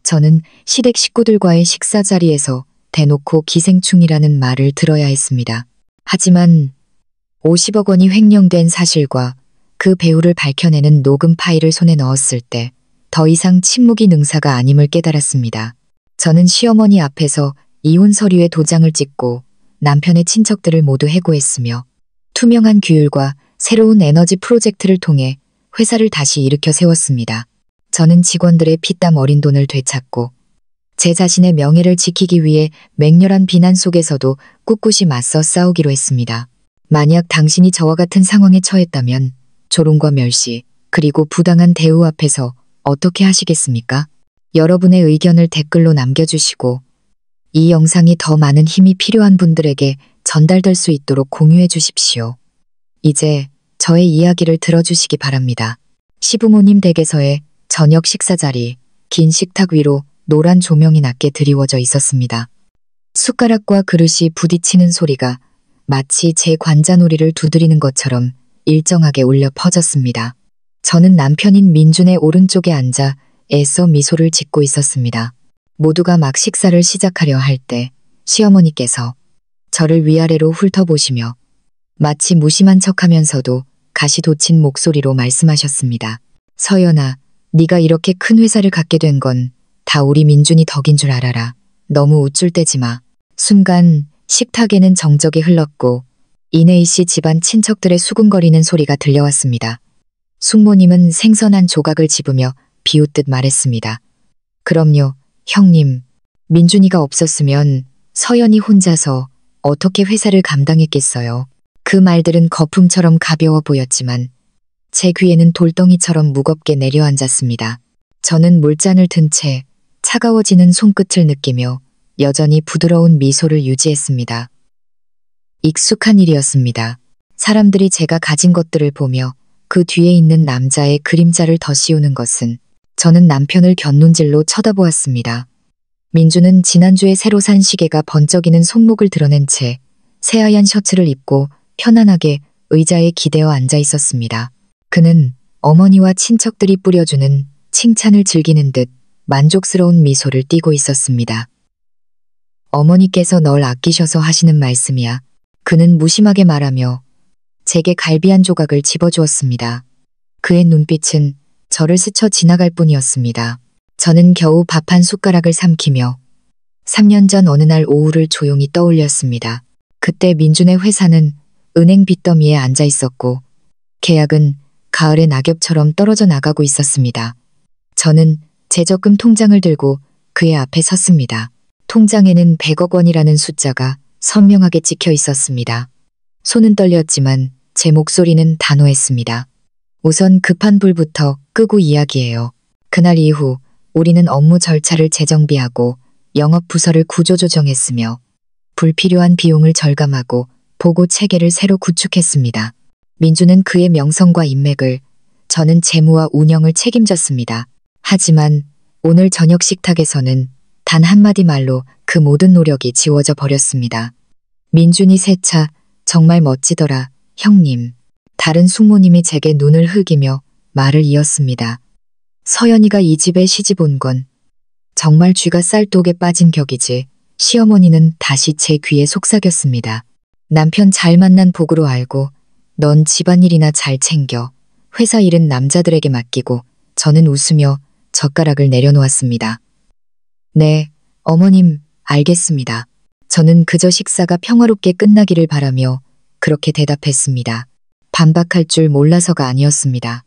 저는 시댁 식구들과의 식사 자리에서 대놓고 기생충이라는 말을 들어야 했습니다. 하지만 50억 원이 횡령된 사실과 그 배우를 밝혀내는 녹음 파일을 손에 넣었을 때 더 이상 침묵이 능사가 아님을 깨달았습니다. 저는 시어머니 앞에서 이혼 서류에 도장을 찍고 남편의 친척들을 모두 해고했으며 투명한 규율과 새로운 에너지 프로젝트를 통해 회사를 다시 일으켜 세웠습니다. 저는 직원들의 피땀 어린 돈을 되찾고 제 자신의 명예를 지키기 위해 맹렬한 비난 속에서도 꿋꿋이 맞서 싸우기로 했습니다. 만약 당신이 저와 같은 상황에 처했다면 조롱과 멸시 그리고 부당한 대우 앞에서 어떻게 하시겠습니까? 여러분의 의견을 댓글로 남겨주시고 이 영상이 더 많은 힘이 필요한 분들에게 전달될 수 있도록 공유해 주십시오. 이제 저의 이야기를 들어주시기 바랍니다. 시부모님 댁에서의 저녁 식사 자리, 긴 식탁 위로 노란 조명이 낮게 드리워져 있었습니다. 숟가락과 그릇이 부딪히는 소리가 마치 제 관자놀이를 두드리는 것처럼 일정하게 울려 퍼졌습니다. 저는 남편인 민준의 오른쪽에 앉아 애써 미소를 짓고 있었습니다. 모두가 막 식사를 시작하려 할 때 시어머니께서 저를 위아래로 훑어보시며 마치 무심한 척하면서도 가시 돋친 목소리로 말씀하셨습니다. 서연아, 네가 이렇게 큰 회사를 갖게 된 건 다 우리 민준이 덕인 줄 알아라. 너무 우쭐대지 마. 순간 식탁에는 정적이 흘렀고 이내희 씨 집안 친척들의 수군거리는 소리가 들려왔습니다. 숙모님은 생선 한 조각을 집으며 비웃듯 말했습니다. 그럼요, 형님. 민준이가 없었으면 서연이 혼자서 어떻게 회사를 감당했겠어요. 그 말들은 거품처럼 가벼워 보였지만 제 귀에는 돌덩이처럼 무겁게 내려앉았습니다. 저는 물잔을 든 채 차가워지는 손끝을 느끼며 여전히 부드러운 미소를 유지했습니다. 익숙한 일이었습니다. 사람들이 제가 가진 것들을 보며 그 뒤에 있는 남자의 그림자를 더 씌우는 것은 저는 남편을 곁눈질로 쳐다보았습니다. 민주는 지난주에 새로 산 시계가 번쩍이는 손목을 드러낸 채 새하얀 셔츠를 입고 편안하게 의자에 기대어 앉아 있었습니다. 그는 어머니와 친척들이 뿌려주는 칭찬을 즐기는 듯 만족스러운 미소를 띠고 있었습니다. 어머니께서 널 아끼셔서 하시는 말씀이야. 그는 무심하게 말하며 제게 갈비 한 조각을 집어주었습니다. 그의 눈빛은 저를 스쳐 지나갈 뿐이었습니다. 저는 겨우 밥 한 숟가락을 삼키며 3년 전 어느 날 오후를 조용히 떠올렸습니다. 그때 민준의 회사는 은행 빚더미에 앉아 있었고 계약은 가을의 낙엽처럼 떨어져 나가고 있었습니다. 저는 제 적금 통장을 들고 그의 앞에 섰습니다. 통장에는 100억 원이라는 숫자가 선명하게 찍혀 있었습니다. 손은 떨렸지만 제 목소리는 단호했습니다. 우선 급한 불부터 끄고 이야기해요. 그날 이후 우리는 업무 절차를 재정비하고 영업 부서를 구조조정했으며 불필요한 비용을 절감하고 보고 체계를 새로 구축했습니다. 민주는 그의 명성과 인맥을, 저는 재무와 운영을 책임졌습니다. 하지만 오늘 저녁 식탁에서는 단 한마디 말로 그 모든 노력이 지워져 버렸습니다. 민준이 세차 정말 멋지더라, 형님. 다른 숙모님이 제게 눈을 흘기며 말을 이었습니다. 서연이가 이 집에 시집 온 건 정말 쥐가 쌀독에 빠진 격이지. 시어머니는 다시 제 귀에 속삭였습니다. 남편 잘 만난 복으로 알고 넌 집안일이나 잘 챙겨. 회사 일은 남자들에게 맡기고. 저는 웃으며 젓가락을 내려놓았습니다. 네, 어머님, 알겠습니다. 저는 그저 식사가 평화롭게 끝나기를 바라며 그렇게 대답했습니다. 반박할 줄 몰라서가 아니었습니다.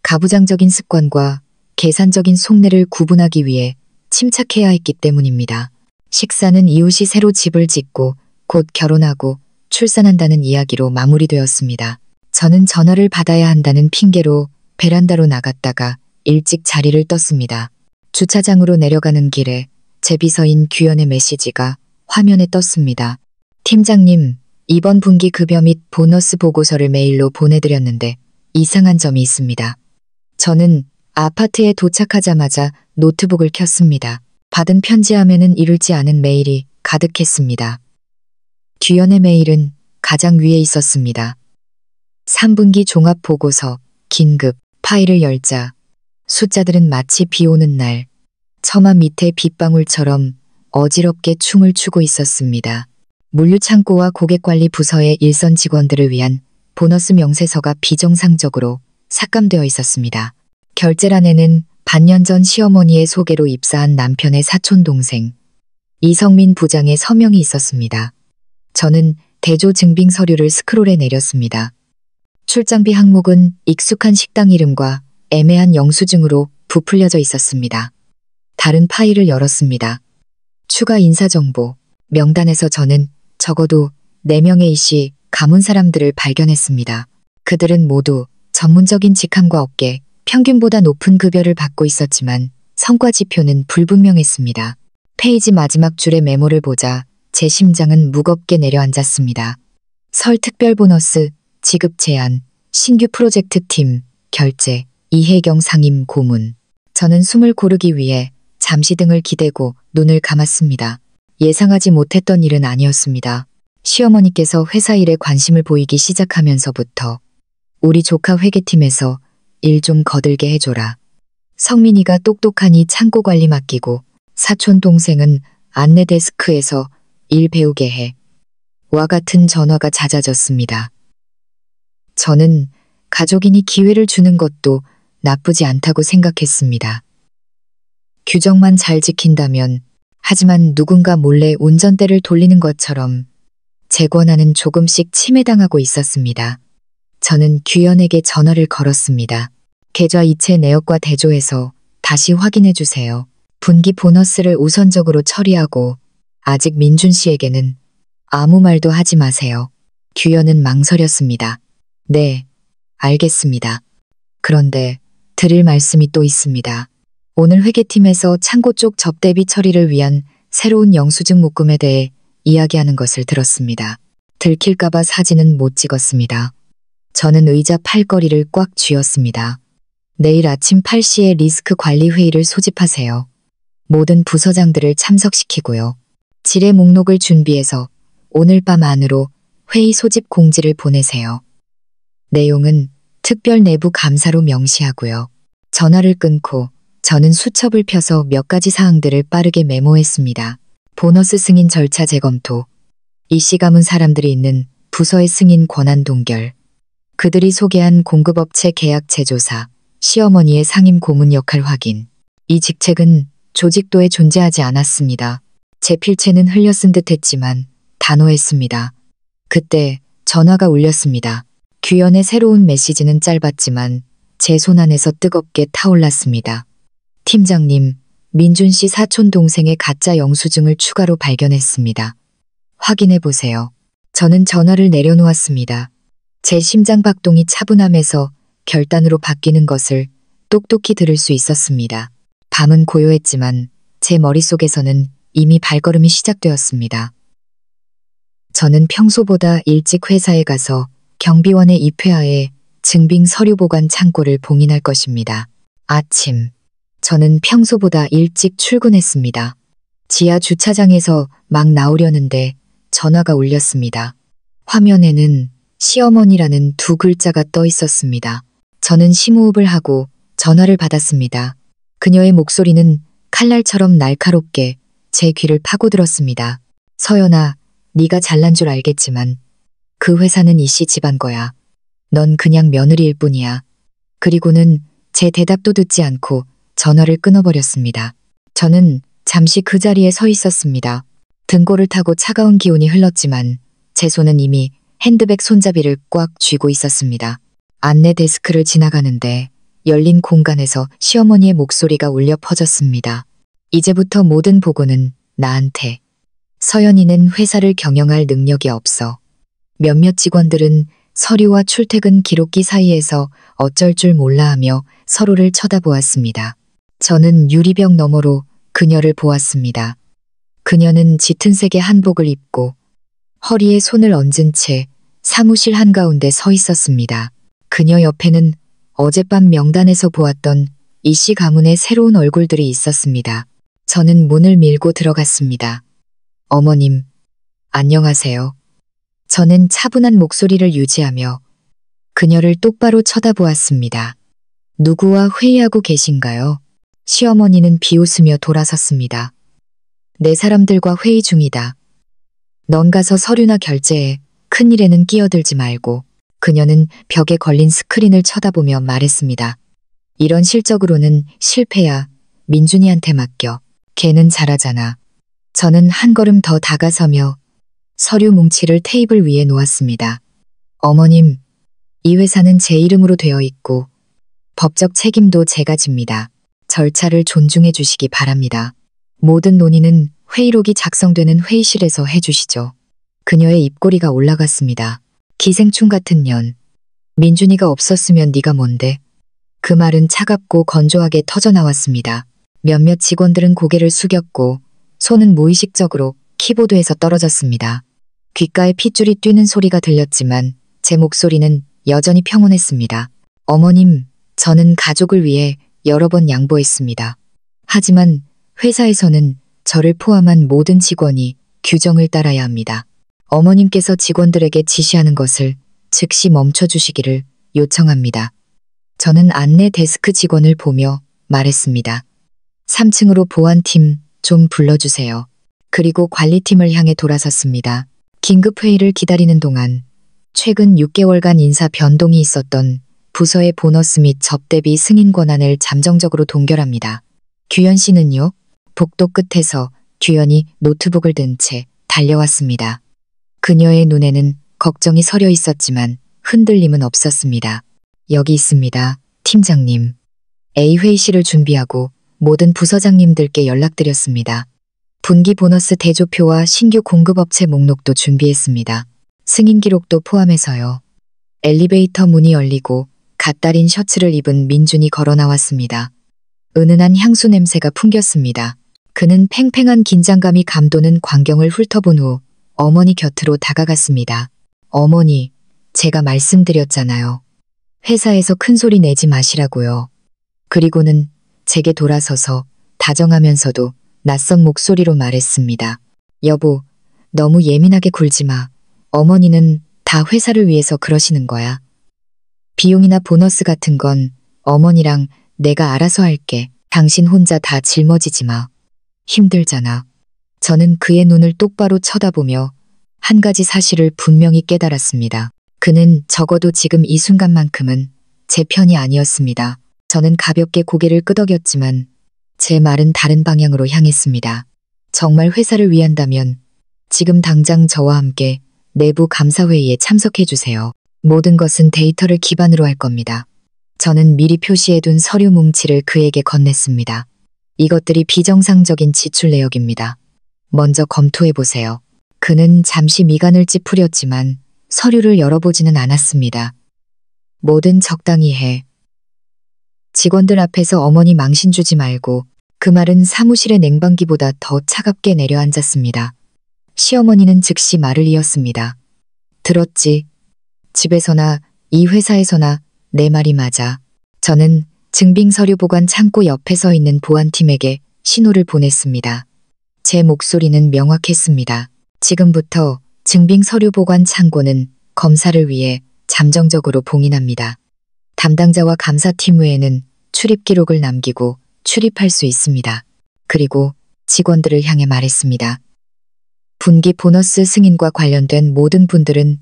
가부장적인 습관과 계산적인 속내를 구분하기 위해 침착해야 했기 때문입니다. 식사는 이웃이 새로 집을 짓고 곧 결혼하고 출산한다는 이야기로 마무리되었습니다. 저는 전화를 받아야 한다는 핑계로 베란다로 나갔다가 일찍 자리를 떴습니다. 주차장으로 내려가는 길에 제 비서인 규현의 메시지가 화면에 떴습니다. 팀장님, 이번 분기 급여 및 보너스 보고서를 메일로 보내드렸는데 이상한 점이 있습니다. 저는 아파트에 도착하자마자 노트북을 켰습니다. 받은 편지함에는 이룰지 않은 메일이 가득했습니다. 규현의 메일은 가장 위에 있었습니다. 3분기 종합보고서, 긴급, 파일을 열자. 숫자들은 마치 비 오는 날 처마 밑에 빗방울처럼 어지럽게 춤을 추고 있었습니다. 물류창고와 고객관리 부서의 일선 직원들을 위한 보너스 명세서가 비정상적으로 삭감되어 있었습니다. 결제란에는 반년 전 시어머니의 소개로 입사한 남편의 사촌동생 이성민 부장의 서명이 있었습니다. 저는 대조 증빙 서류를 스크롤해 내렸습니다. 출장비 항목은 익숙한 식당 이름과 애매한 영수증으로 부풀려져 있었습니다. 다른 파일을 열었습니다. 추가 인사정보, 명단에서 저는 적어도 4명의 이씨 가문 사람들을 발견했습니다. 그들은 모두 전문적인 직함과 업계, 평균보다 높은 급여를 받고 있었지만 성과 지표는 불분명했습니다. 페이지 마지막 줄의 메모를 보자 제 심장은 무겁게 내려앉았습니다. 설 특별 보너스, 지급 제한, 신규 프로젝트 팀, 결제, 이혜경 상임 고문. 저는 숨을 고르기 위해 잠시 등을 기대고 눈을 감았습니다. 예상하지 못했던 일은 아니었습니다. 시어머니께서 회사 일에 관심을 보이기 시작하면서부터 우리 조카 회계팀에서 일 좀 거들게 해줘라. 성민이가 똑똑하니 창고 관리 맡기고 사촌 동생은 안내 데스크에서 일 배우게 해. 와 같은 전화가 잦아졌습니다. 저는 가족이니 기회를 주는 것도 나쁘지 않다고 생각했습니다. 규정만 잘 지킨다면, 하지만 누군가 몰래 운전대를 돌리는 것처럼 제 권한은 조금씩 침해당하고 있었습니다. 저는 규현에게 전화를 걸었습니다. 계좌 이체 내역과 대조해서 다시 확인해 주세요. 분기 보너스를 우선적으로 처리하고 아직 민준 씨에게는 아무 말도 하지 마세요. 규현은 망설였습니다. 네, 알겠습니다. 그런데 드릴 말씀이 또 있습니다. 오늘 회계팀에서 창고 쪽 접대비 처리를 위한 새로운 영수증 묶음에 대해 이야기하는 것을 들었습니다. 들킬까봐 사진은 못 찍었습니다. 저는 의자 팔걸이를 꽉 쥐었습니다. 내일 아침 8시에 리스크 관리 회의를 소집하세요. 모든 부서장들을 참석시키고요. 지뢰 목록을 준비해서 오늘 밤 안으로 회의 소집 공지를 보내세요. 내용은 특별 내부 감사로 명시하고요. 전화를 끊고 저는 수첩을 펴서 몇 가지 사항들을 빠르게 메모했습니다. 보너스 승인 절차 재검토, 이씨 가문 사람들이 있는 부서의 승인 권한 동결, 그들이 소개한 공급업체 계약 재조사, 시어머니의 상임 고문 역할 확인. 이 직책은 조직도에 존재하지 않았습니다. 제 필체는 흘려쓴 듯 했지만 단호했습니다. 그때 전화가 울렸습니다. 규현의 새로운 메시지는 짧았지만 제 손안에서 뜨겁게 타올랐습니다. 팀장님, 민준 씨 사촌 동생의 가짜 영수증을 추가로 발견했습니다. 확인해 보세요. 저는 전화를 내려놓았습니다. 제 심장 박동이 차분함에서 결단으로 바뀌는 것을 똑똑히 들을 수 있었습니다. 밤은 고요했지만 제 머릿속에서는 이미 발걸음이 시작되었습니다. 저는 평소보다 일찍 회사에 가서 경비원의 입회하에 증빙 서류 보관 창고를 봉인할 것입니다. 아침. 저는 평소보다 일찍 출근했습니다. 지하 주차장에서 막 나오려는데 전화가 울렸습니다. 화면에는 시어머니라는 2글자가 떠 있었습니다. 저는 심호흡을 하고 전화를 받았습니다. 그녀의 목소리는 칼날처럼 날카롭게 제 귀를 파고들었습니다. 서연아, 네가 잘난 줄 알겠지만 그 회사는 이씨 집안 거야. 넌 그냥 며느리일 뿐이야. 그리고는 제 대답도 듣지 않고 전화를 끊어버렸습니다. 저는 잠시 그 자리에 서 있었습니다. 등골을 타고 차가운 기운이 흘렀지만 제 손은 이미 핸드백 손잡이를 꽉 쥐고 있었습니다. 안내 데스크를 지나가는데 열린 공간에서 시어머니의 목소리가 울려 퍼졌습니다. 이제부터 모든 보고는 나한테. 서연이는 회사를 경영할 능력이 없어. 몇몇 직원들은 서류와 출퇴근 기록기 사이에서 어쩔 줄 몰라 하며 서로를 쳐다보았습니다. 저는 유리병 너머로 그녀를 보았습니다. 그녀는 짙은 색의 한복을 입고 허리에 손을 얹은 채 사무실 한가운데 서 있었습니다. 그녀 옆에는 어젯밤 명단에서 보았던 이씨 가문의 새로운 얼굴들이 있었습니다. 저는 문을 밀고 들어갔습니다. 어머님, 안녕하세요. 저는 차분한 목소리를 유지하며 그녀를 똑바로 쳐다보았습니다. 누구와 회의하고 계신가요? 시어머니는 비웃으며 돌아섰습니다. 내 사람들과 회의 중이다. 넌 가서 서류나 결제해. 큰일에는 끼어들지 말고. 그녀는 벽에 걸린 스크린을 쳐다보며 말했습니다. 이런 실적으로는 실패야. 민준이한테 맡겨. 걔는 잘하잖아. 저는 한 걸음 더 다가서며 서류 뭉치를 테이블 위에 놓았습니다. 어머님, 이 회사는 제 이름으로 되어 있고 법적 책임도 제가 집니다. 절차를 존중해 주시기 바랍니다. 모든 논의는 회의록이 작성되는 회의실에서 해주시죠. 그녀의 입꼬리가 올라갔습니다. 기생충 같은 년. 민준이가 없었으면 네가 뭔데? 그 말은 차갑고 건조하게 터져나왔습니다. 몇몇 직원들은 고개를 숙였고 손은 무의식적으로 키보드에서 떨어졌습니다. 귓가에 핏줄이 뛰는 소리가 들렸지만 제 목소리는 여전히 평온했습니다. 어머님, 저는 가족을 위해 여러 번 양보했습니다. 하지만 회사에서는 저를 포함한 모든 직원이 규정을 따라야 합니다. 어머님께서 직원들에게 지시하는 것을 즉시 멈춰주시기를 요청합니다. 저는 안내 데스크 직원을 보며 말했습니다. 3층으로 보안팀 좀 불러주세요. 그리고 관리팀을 향해 돌아섰습니다. 긴급회의를 기다리는 동안 최근 6개월간 인사 변동이 있었던 부서의 보너스 및 접대비 승인 권한을 잠정적으로 동결합니다. 규현 씨는요? 복도 끝에서 규현이 노트북을 든 채 달려왔습니다. 그녀의 눈에는 걱정이 서려 있었지만 흔들림은 없었습니다. 여기 있습니다, 팀장님. A 회의실을 준비하고 모든 부서장님들께 연락드렸습니다. 분기 보너스 대조표와 신규 공급업체 목록도 준비했습니다. 승인 기록도 포함해서요. 엘리베이터 문이 열리고 갓다린 셔츠를 입은 민준이 걸어 나왔습니다. 은은한 향수 냄새가 풍겼습니다. 그는 팽팽한 긴장감이 감도는 광경을 훑어본 후 어머니 곁으로 다가갔습니다. 어머니, 제가 말씀드렸잖아요. 회사에서 큰 소리 내지 마시라고요. 그리고는 제게 돌아서서 다정하면서도 낯선 목소리로 말했습니다. 여보, 너무 예민하게 굴지 마. 어머니는 다 회사를 위해서 그러시는 거야. 비용이나 보너스 같은 건 어머니랑 내가 알아서 할게. 당신 혼자 다 짊어지지 마. 힘들잖아. 저는 그의 눈을 똑바로 쳐다보며 한 가지 사실을 분명히 깨달았습니다. 그는 적어도 지금 이 순간만큼은 제 편이 아니었습니다. 저는 가볍게 고개를 끄덕였지만 제 말은 다른 방향으로 향했습니다. 정말 회사를 위한다면 지금 당장 저와 함께 내부 감사회의에 참석해 주세요. 모든 것은 데이터를 기반으로 할 겁니다. 저는 미리 표시해둔 서류 뭉치를 그에게 건넸습니다. 이것들이 비정상적인 지출 내역입니다. 먼저 검토해보세요. 그는 잠시 미간을 찌푸렸지만 서류를 열어보지는 않았습니다. 뭐든 적당히 해. 직원들 앞에서 어머니 망신 주지 말고. 그 말은 사무실의 냉방기보다 더 차갑게 내려앉았습니다. 시어머니는 즉시 말을 이었습니다. 들었지? 집에서나 이 회사에서나 내 말이 맞아. 저는 증빙서류 보관 창고 옆에 서 있는 보안팀에게 신호를 보냈습니다. 제 목소리는 명확했습니다. 지금부터 증빙서류 보관 창고는 검사를 위해 잠정적으로 봉인합니다. 담당자와 감사팀 외에는 출입 기록을 남기고 출입할 수 있습니다. 그리고 직원들을 향해 말했습니다. 분기 보너스 승인과 관련된 모든 분들은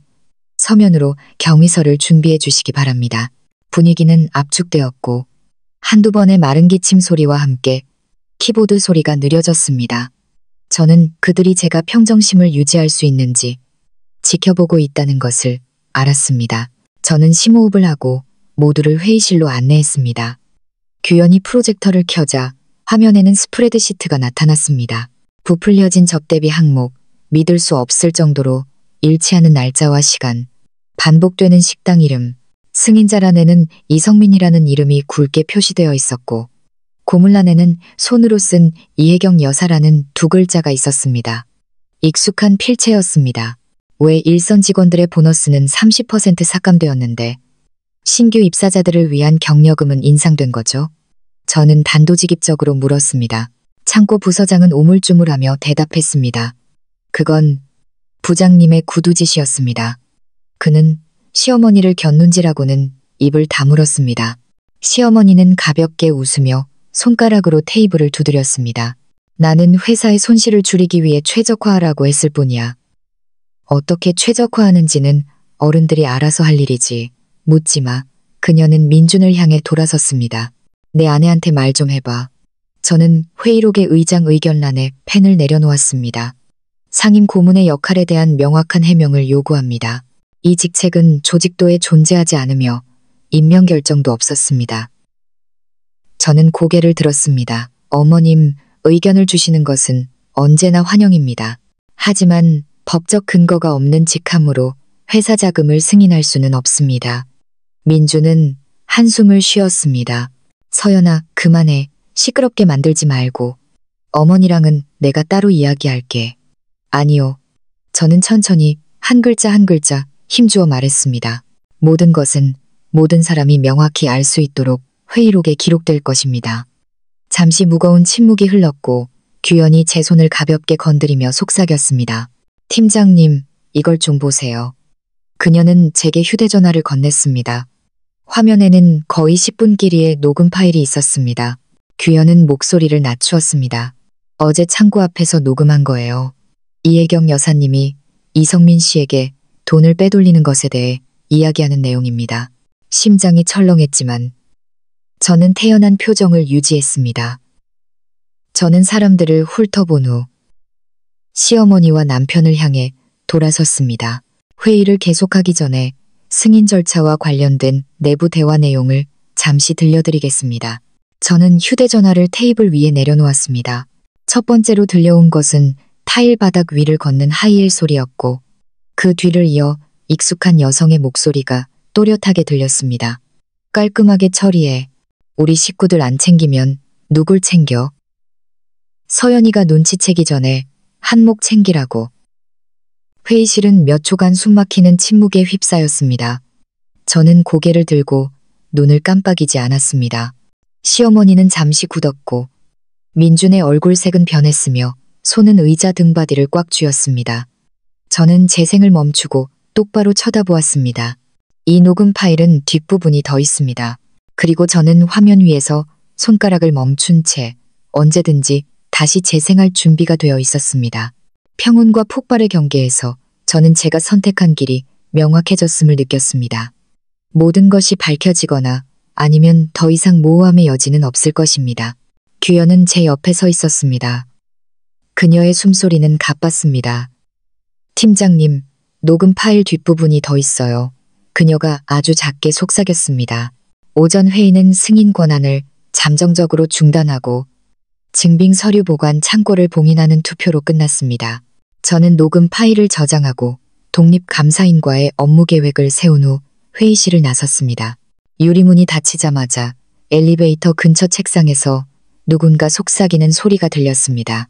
서면으로 경위서를 준비해 주시기 바랍니다. 분위기는 압축되었고 한두 번의 마른 기침 소리와 함께 키보드 소리가 느려졌습니다. 저는 그들이 제가 평정심을 유지할 수 있는지 지켜보고 있다는 것을 알았습니다. 저는 심호흡을 하고 모두를 회의실로 안내했습니다. 규현이 프로젝터를 켜자 화면에는 스프레드시트가 나타났습니다. 부풀려진 접대비 항목, 믿을 수 없을 정도로 일치하는 날짜와 시간, 반복되는 식당 이름, 승인자란에는 이성민이라는 이름이 굵게 표시되어 있었고 고물란에는 손으로 쓴 이혜경 여사라는 두 글자가 있었습니다. 익숙한 필체였습니다. 왜 일선 직원들의 보너스는 30% 삭감되었는데 신규 입사자들을 위한 격려금은 인상된 거죠? 저는 단도직입적으로 물었습니다. 창고 부서장은 오물쭈물하며 대답했습니다. 그건 부장님의 구두짓이었습니다. 그는 시어머니를 곁눈질하고는 입을 다물었습니다. 시어머니는 가볍게 웃으며 손가락으로 테이블을 두드렸습니다. 나는 회사의 손실을 줄이기 위해 최적화하라고 했을 뿐이야. 어떻게 최적화하는지는 어른들이 알아서 할 일이지. 묻지 마. 그녀는 민준을 향해 돌아섰습니다. 내 아내한테 말 좀 해봐. 저는 회의록의 의장 의견란에 펜을 내려놓았습니다. 상임 고문의 역할에 대한 명확한 해명을 요구합니다. 이 직책은 조직도에 존재하지 않으며 임명 결정도 없었습니다. 저는 고개를 들었습니다. 어머님, 의견을 주시는 것은 언제나 환영입니다. 하지만 법적 근거가 없는 직함으로 회사 자금을 승인할 수는 없습니다. 민주는 한숨을 쉬었습니다. 서연아, 그만해. 시끄럽게 만들지 말고. 어머니랑은 내가 따로 이야기할게. 아니요. 저는 천천히 한 글자 한 글자 힘주어 말했습니다. 모든 것은 모든 사람이 명확히 알 수 있도록 회의록에 기록될 것입니다. 잠시 무거운 침묵이 흘렀고 규현이 제 손을 가볍게 건드리며 속삭였습니다. 팀장님, 이걸 좀 보세요. 그녀는 제게 휴대전화를 건넸습니다. 화면에는 거의 10분 길이의 녹음 파일이 있었습니다. 규현은 목소리를 낮추었습니다. 어제 창고 앞에서 녹음한 거예요. 이혜경 여사님이 이성민 씨에게 돈을 빼돌리는 것에 대해 이야기하는 내용입니다. 심장이 철렁했지만 저는 태연한 표정을 유지했습니다. 저는 사람들을 훑어본 후 시어머니와 남편을 향해 돌아섰습니다. 회의를 계속하기 전에 승인 절차와 관련된 내부 대화 내용을 잠시 들려드리겠습니다. 저는 휴대전화를 테이블 위에 내려놓았습니다. 첫 번째로 들려온 것은 타일 바닥 위를 걷는 하이힐 소리였고 그 뒤를 이어 익숙한 여성의 목소리가 또렷하게 들렸습니다. 깔끔하게 처리해. 우리 식구들 안 챙기면 누굴 챙겨? 서연이가 눈치채기 전에 한몫 챙기라고. 회의실은 몇 초간 숨막히는 침묵에 휩싸였습니다. 저는 고개를 들고 눈을 깜빡이지 않았습니다. 시어머니는 잠시 굳었고 민준의 얼굴색은 변했으며 손은 의자 등받이를 꽉 쥐었습니다. 저는 재생을 멈추고 똑바로 쳐다보았습니다. 이 녹음 파일은 뒷부분이 더 있습니다. 그리고 저는 화면 위에서 손가락을 멈춘 채 언제든지 다시 재생할 준비가 되어 있었습니다. 평온과 폭발의 경계에서 저는 제가 선택한 길이 명확해졌음을 느꼈습니다. 모든 것이 밝혀지거나 아니면 더 이상 모호함의 여지는 없을 것입니다. 규현은 제 옆에 서 있었습니다. 그녀의 숨소리는 가빴습니다. 팀장님, 녹음 파일 뒷부분이 더 있어요. 그녀가 아주 작게 속삭였습니다. 오전 회의는 승인 권한을 잠정적으로 중단하고 증빙 서류 보관 창고를 봉인하는 투표로 끝났습니다. 저는 녹음 파일을 저장하고 독립감사인과의 업무 계획을 세운 후 회의실을 나섰습니다. 유리문이 닫히자마자 엘리베이터 근처 책상에서 누군가 속삭이는 소리가 들렸습니다.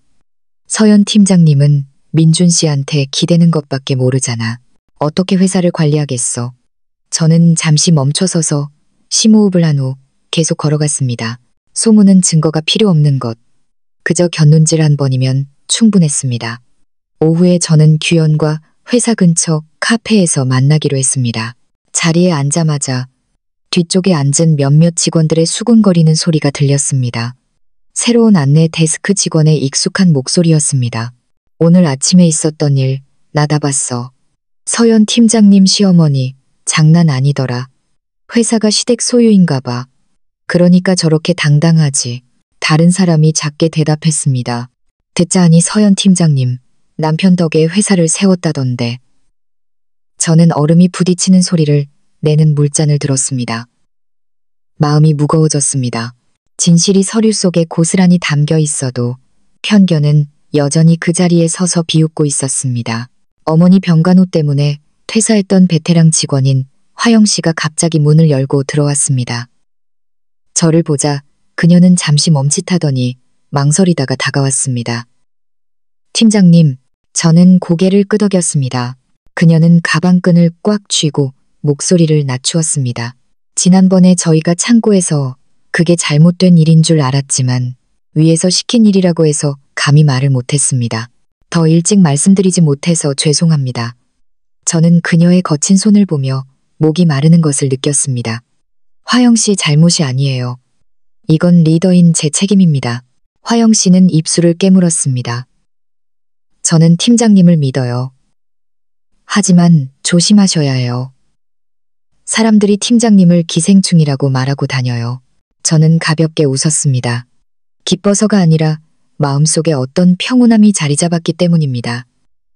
서연 팀장님은 민준 씨한테 기대는 것밖에 모르잖아. 어떻게 회사를 관리하겠어? 저는 잠시 멈춰서서 심호흡을 한 후 계속 걸어갔습니다. 소문은 증거가 필요 없는 것. 그저 곁눈질 한 번이면 충분했습니다. 오후에 저는 규현과 회사 근처 카페에서 만나기로 했습니다. 자리에 앉자마자 뒤쪽에 앉은 몇몇 직원들의 수군거리는 소리가 들렸습니다. 새로운 안내 데스크 직원의 익숙한 목소리였습니다. 오늘 아침에 있었던 일 나다 봤어. 서연 팀장님 시어머니 장난 아니더라. 회사가 시댁 소유인가 봐. 그러니까 저렇게 당당하지. 다른 사람이 작게 대답했습니다. 듣자 하니 서연 팀장님 남편 덕에 회사를 세웠다던데. 저는 얼음이 부딪히는 소리를 내는 물잔을 들었습니다. 마음이 무거워졌습니다. 진실이 서류 속에 고스란히 담겨 있어도 편견은 여전히 그 자리에 서서 비웃고 있었습니다. 어머니 병간호 때문에 퇴사했던 베테랑 직원인 화영 씨가 갑자기 문을 열고 들어왔습니다. 저를 보자 그녀는 잠시 멈칫하더니 망설이다가 다가왔습니다. 팀장님, 저는 고개를 끄덕였습니다. 그녀는 가방끈을 꽉 쥐고 목소리를 낮추었습니다. 지난번에 저희가 창고에서 그게 잘못된 일인 줄 알았지만 위에서 시킨 일이라고 해서 감히 말을 못했습니다. 더 일찍 말씀드리지 못해서 죄송합니다. 저는 그녀의 거친 손을 보며 목이 마르는 것을 느꼈습니다. 화영 씨 잘못이 아니에요. 이건 리더인 제 책임입니다. 화영 씨는 입술을 깨물었습니다. 저는 팀장님을 믿어요. 하지만 조심하셔야 해요. 사람들이 팀장님을 기생충이라고 말하고 다녀요. 저는 가볍게 웃었습니다. 기뻐서가 아니라 마음속에 어떤 평온함이 자리 잡았기 때문입니다.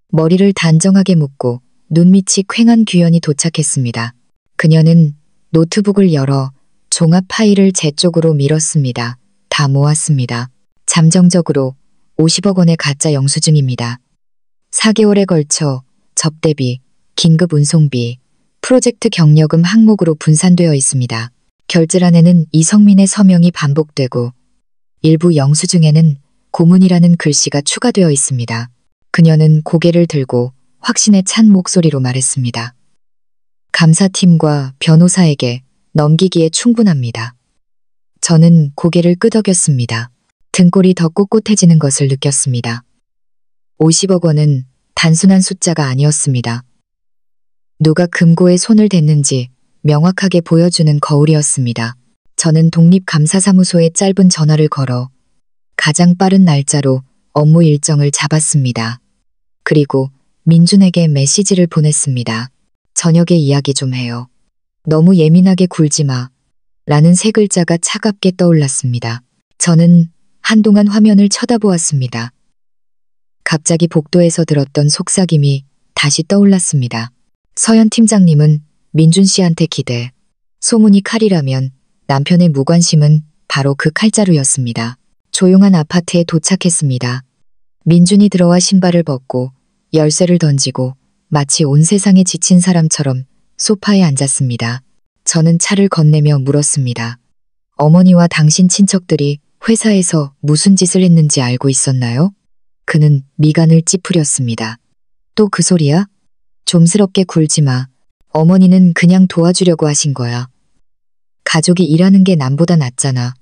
머리를 단정하게 묶고 눈밑이 퀭한 규현이 도착했습니다. 그녀는 노트북을 열어 종합 파일을 제 쪽으로 밀었습니다. 다 모았습니다. 잠정적으로 50억 원의 가짜 영수증입니다. 4개월에 걸쳐 접대비, 긴급 운송비, 프로젝트 경력금 항목으로 분산되어 있습니다. 결제란에는 이성민의 서명이 반복되고 일부 영수증에는 고문이라는 글씨가 추가되어 있습니다. 그녀는 고개를 들고 확신에 찬 목소리로 말했습니다. 감사팀과 변호사에게 넘기기에 충분합니다. 저는 고개를 끄덕였습니다. 등골이 더 꼿꼿해지는 것을 느꼈습니다. 50억 원은 단순한 숫자가 아니었습니다. 누가 금고에 손을 댔는지 명확하게 보여주는 거울이었습니다. 저는 독립감사사무소에 짧은 전화를 걸어 가장 빠른 날짜로 업무 일정을 잡았습니다. 그리고 민준에게 메시지를 보냈습니다. 저녁에 이야기 좀 해요. 너무 예민하게 굴지 마. 라는 세 글자가 차갑게 떠올랐습니다. 저는 한동안 화면을 쳐다보았습니다. 갑자기 복도에서 들었던 속삭임이 다시 떠올랐습니다. 서현 팀장님은 민준 씨한테 기대. 소문이 칼이라면 남편의 무관심은 바로 그 칼자루였습니다. 조용한 아파트에 도착했습니다. 민준이 들어와 신발을 벗고 열쇠를 던지고 마치 온 세상에 지친 사람처럼 소파에 앉았습니다. 저는 차를 건네며 물었습니다. 어머니와 당신 친척들이 회사에서 무슨 짓을 했는지 알고 있었나요? 그는 미간을 찌푸렸습니다. 또 그 소리야? 좀스럽게 굴지 마. 어머니는 그냥 도와주려고 하신 거야. 가족이 일하는 게 남보다 낫잖아.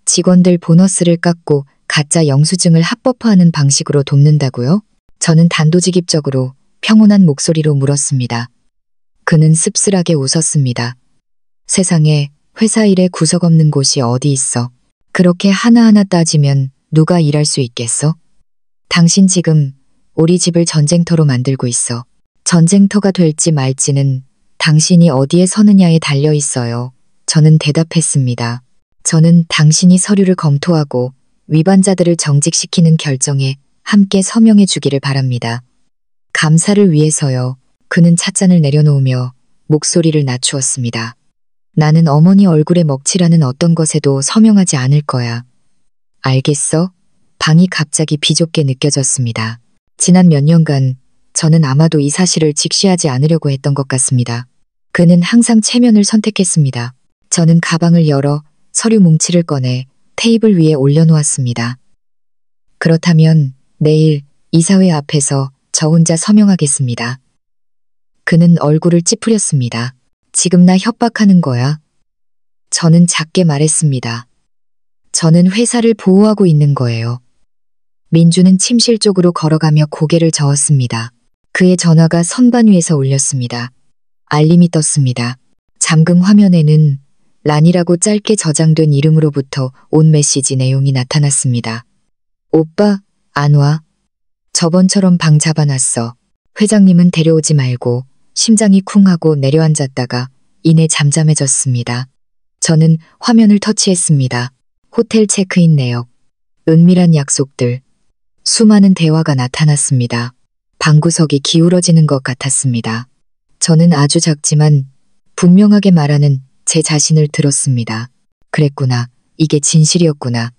직원들 보너스를 깎고 가짜 영수증을 합법화하는 방식으로 돕는다고요? 저는 단도직입적으로 평온한 목소리로 물었습니다. 그는 씁쓸하게 웃었습니다. 세상에 회사 일에 구석 없는 곳이 어디 있어. 그렇게 하나하나 따지면 누가 일할 수 있겠어? 당신 지금 우리 집을 전쟁터로 만들고 있어. 전쟁터가 될지 말지는 당신이 어디에 서느냐에 달려 있어요. 저는 대답했습니다. 저는 당신이 서류를 검토하고 위반자들을 정직시키는 결정에 함께 서명해 주기를 바랍니다. 감사를 위해서요. 그는 찻잔을 내려놓으며 목소리를 낮추었습니다. 나는 어머니 얼굴에 먹칠하는 어떤 것에도 서명하지 않을 거야. 알겠어? 방이 갑자기 비좁게 느껴졌습니다. 지난 몇 년간 저는 아마도 이 사실을 직시하지 않으려고 했던 것 같습니다. 그는 항상 체면을 선택했습니다. 저는 가방을 열어 서류 뭉치를 꺼내 테이블 위에 올려놓았습니다. 그렇다면 내일 이사회 앞에서 저 혼자 서명하겠습니다. 그는 얼굴을 찌푸렸습니다. 지금 나 협박하는 거야? 저는 작게 말했습니다. 저는 회사를 보호하고 있는 거예요. 민주는 침실 쪽으로 걸어가며 고개를 저었습니다. 그의 전화가 선반 위에서 울렸습니다. 알림이 떴습니다. 잠금 화면에는 란이라고 짧게 저장된 이름으로부터 온 메시지 내용이 나타났습니다. 오빠, 안 와? 저번처럼 방 잡아놨어. 회장님은 데려오지 말고. 심장이 쿵하고 내려앉았다가 이내 잠잠해졌습니다. 저는 화면을 터치했습니다. 호텔 체크인 내역, 은밀한 약속들, 수많은 대화가 나타났습니다. 방구석이 기울어지는 것 같았습니다. 저는 아주 작지만 분명하게 말하는 제 자신을 들었습니다. 그랬구나. 이게 진실이었구나.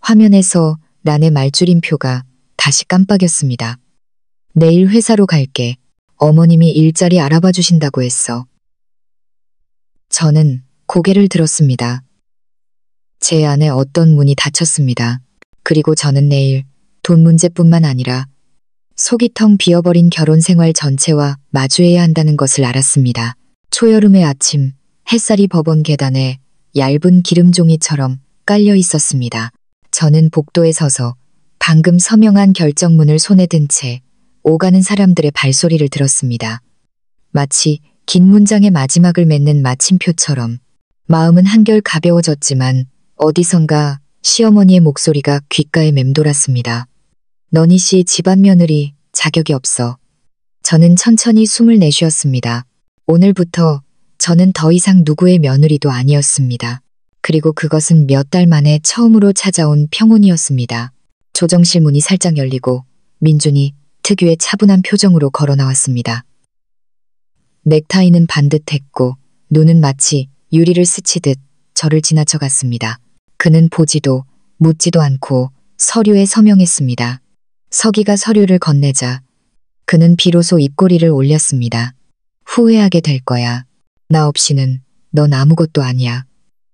화면에서 란의 말줄임표가 다시 깜빡였습니다. 내일 회사로 갈게. 어머님이 일자리 알아봐 주신다고 했어. 저는 고개를 들었습니다. 제 안에 어떤 문이 닫혔습니다. 그리고 저는 내일 돈 문제뿐만 아니라 속이 텅 비어버린 결혼 생활 전체와 마주해야 한다는 것을 알았습니다. 초여름의 아침, 햇살이 법원 계단에 얇은 기름종이처럼 깔려 있었습니다. 저는 복도에 서서 방금 서명한 결정문을 손에 든 채 오가는 사람들의 발소리를 들었습니다. 마치 긴 문장의 마지막을 맺는 마침표처럼 마음은 한결 가벼워졌지만 어디선가 시어머니의 목소리가 귓가에 맴돌았습니다. 너니 씨 집안 며느리 자격이 없어. 저는 천천히 숨을 내쉬었습니다. 오늘부터 저는 더 이상 누구의 며느리도 아니었습니다. 그리고 그것은 몇 달 만에 처음으로 찾아온 평온이었습니다. 조정실 문이 살짝 열리고 민준이 특유의 차분한 표정으로 걸어 나왔습니다. 넥타이는 반듯했고 눈은 마치 유리를 스치듯 저를 지나쳐 갔습니다. 그는 보지도 묻지도 않고 서류에 서명했습니다. 서기가 서류를 건네자 그는 비로소 입꼬리를 올렸습니다. 후회하게 될 거야. 나 없이는 넌 아무것도 아니야.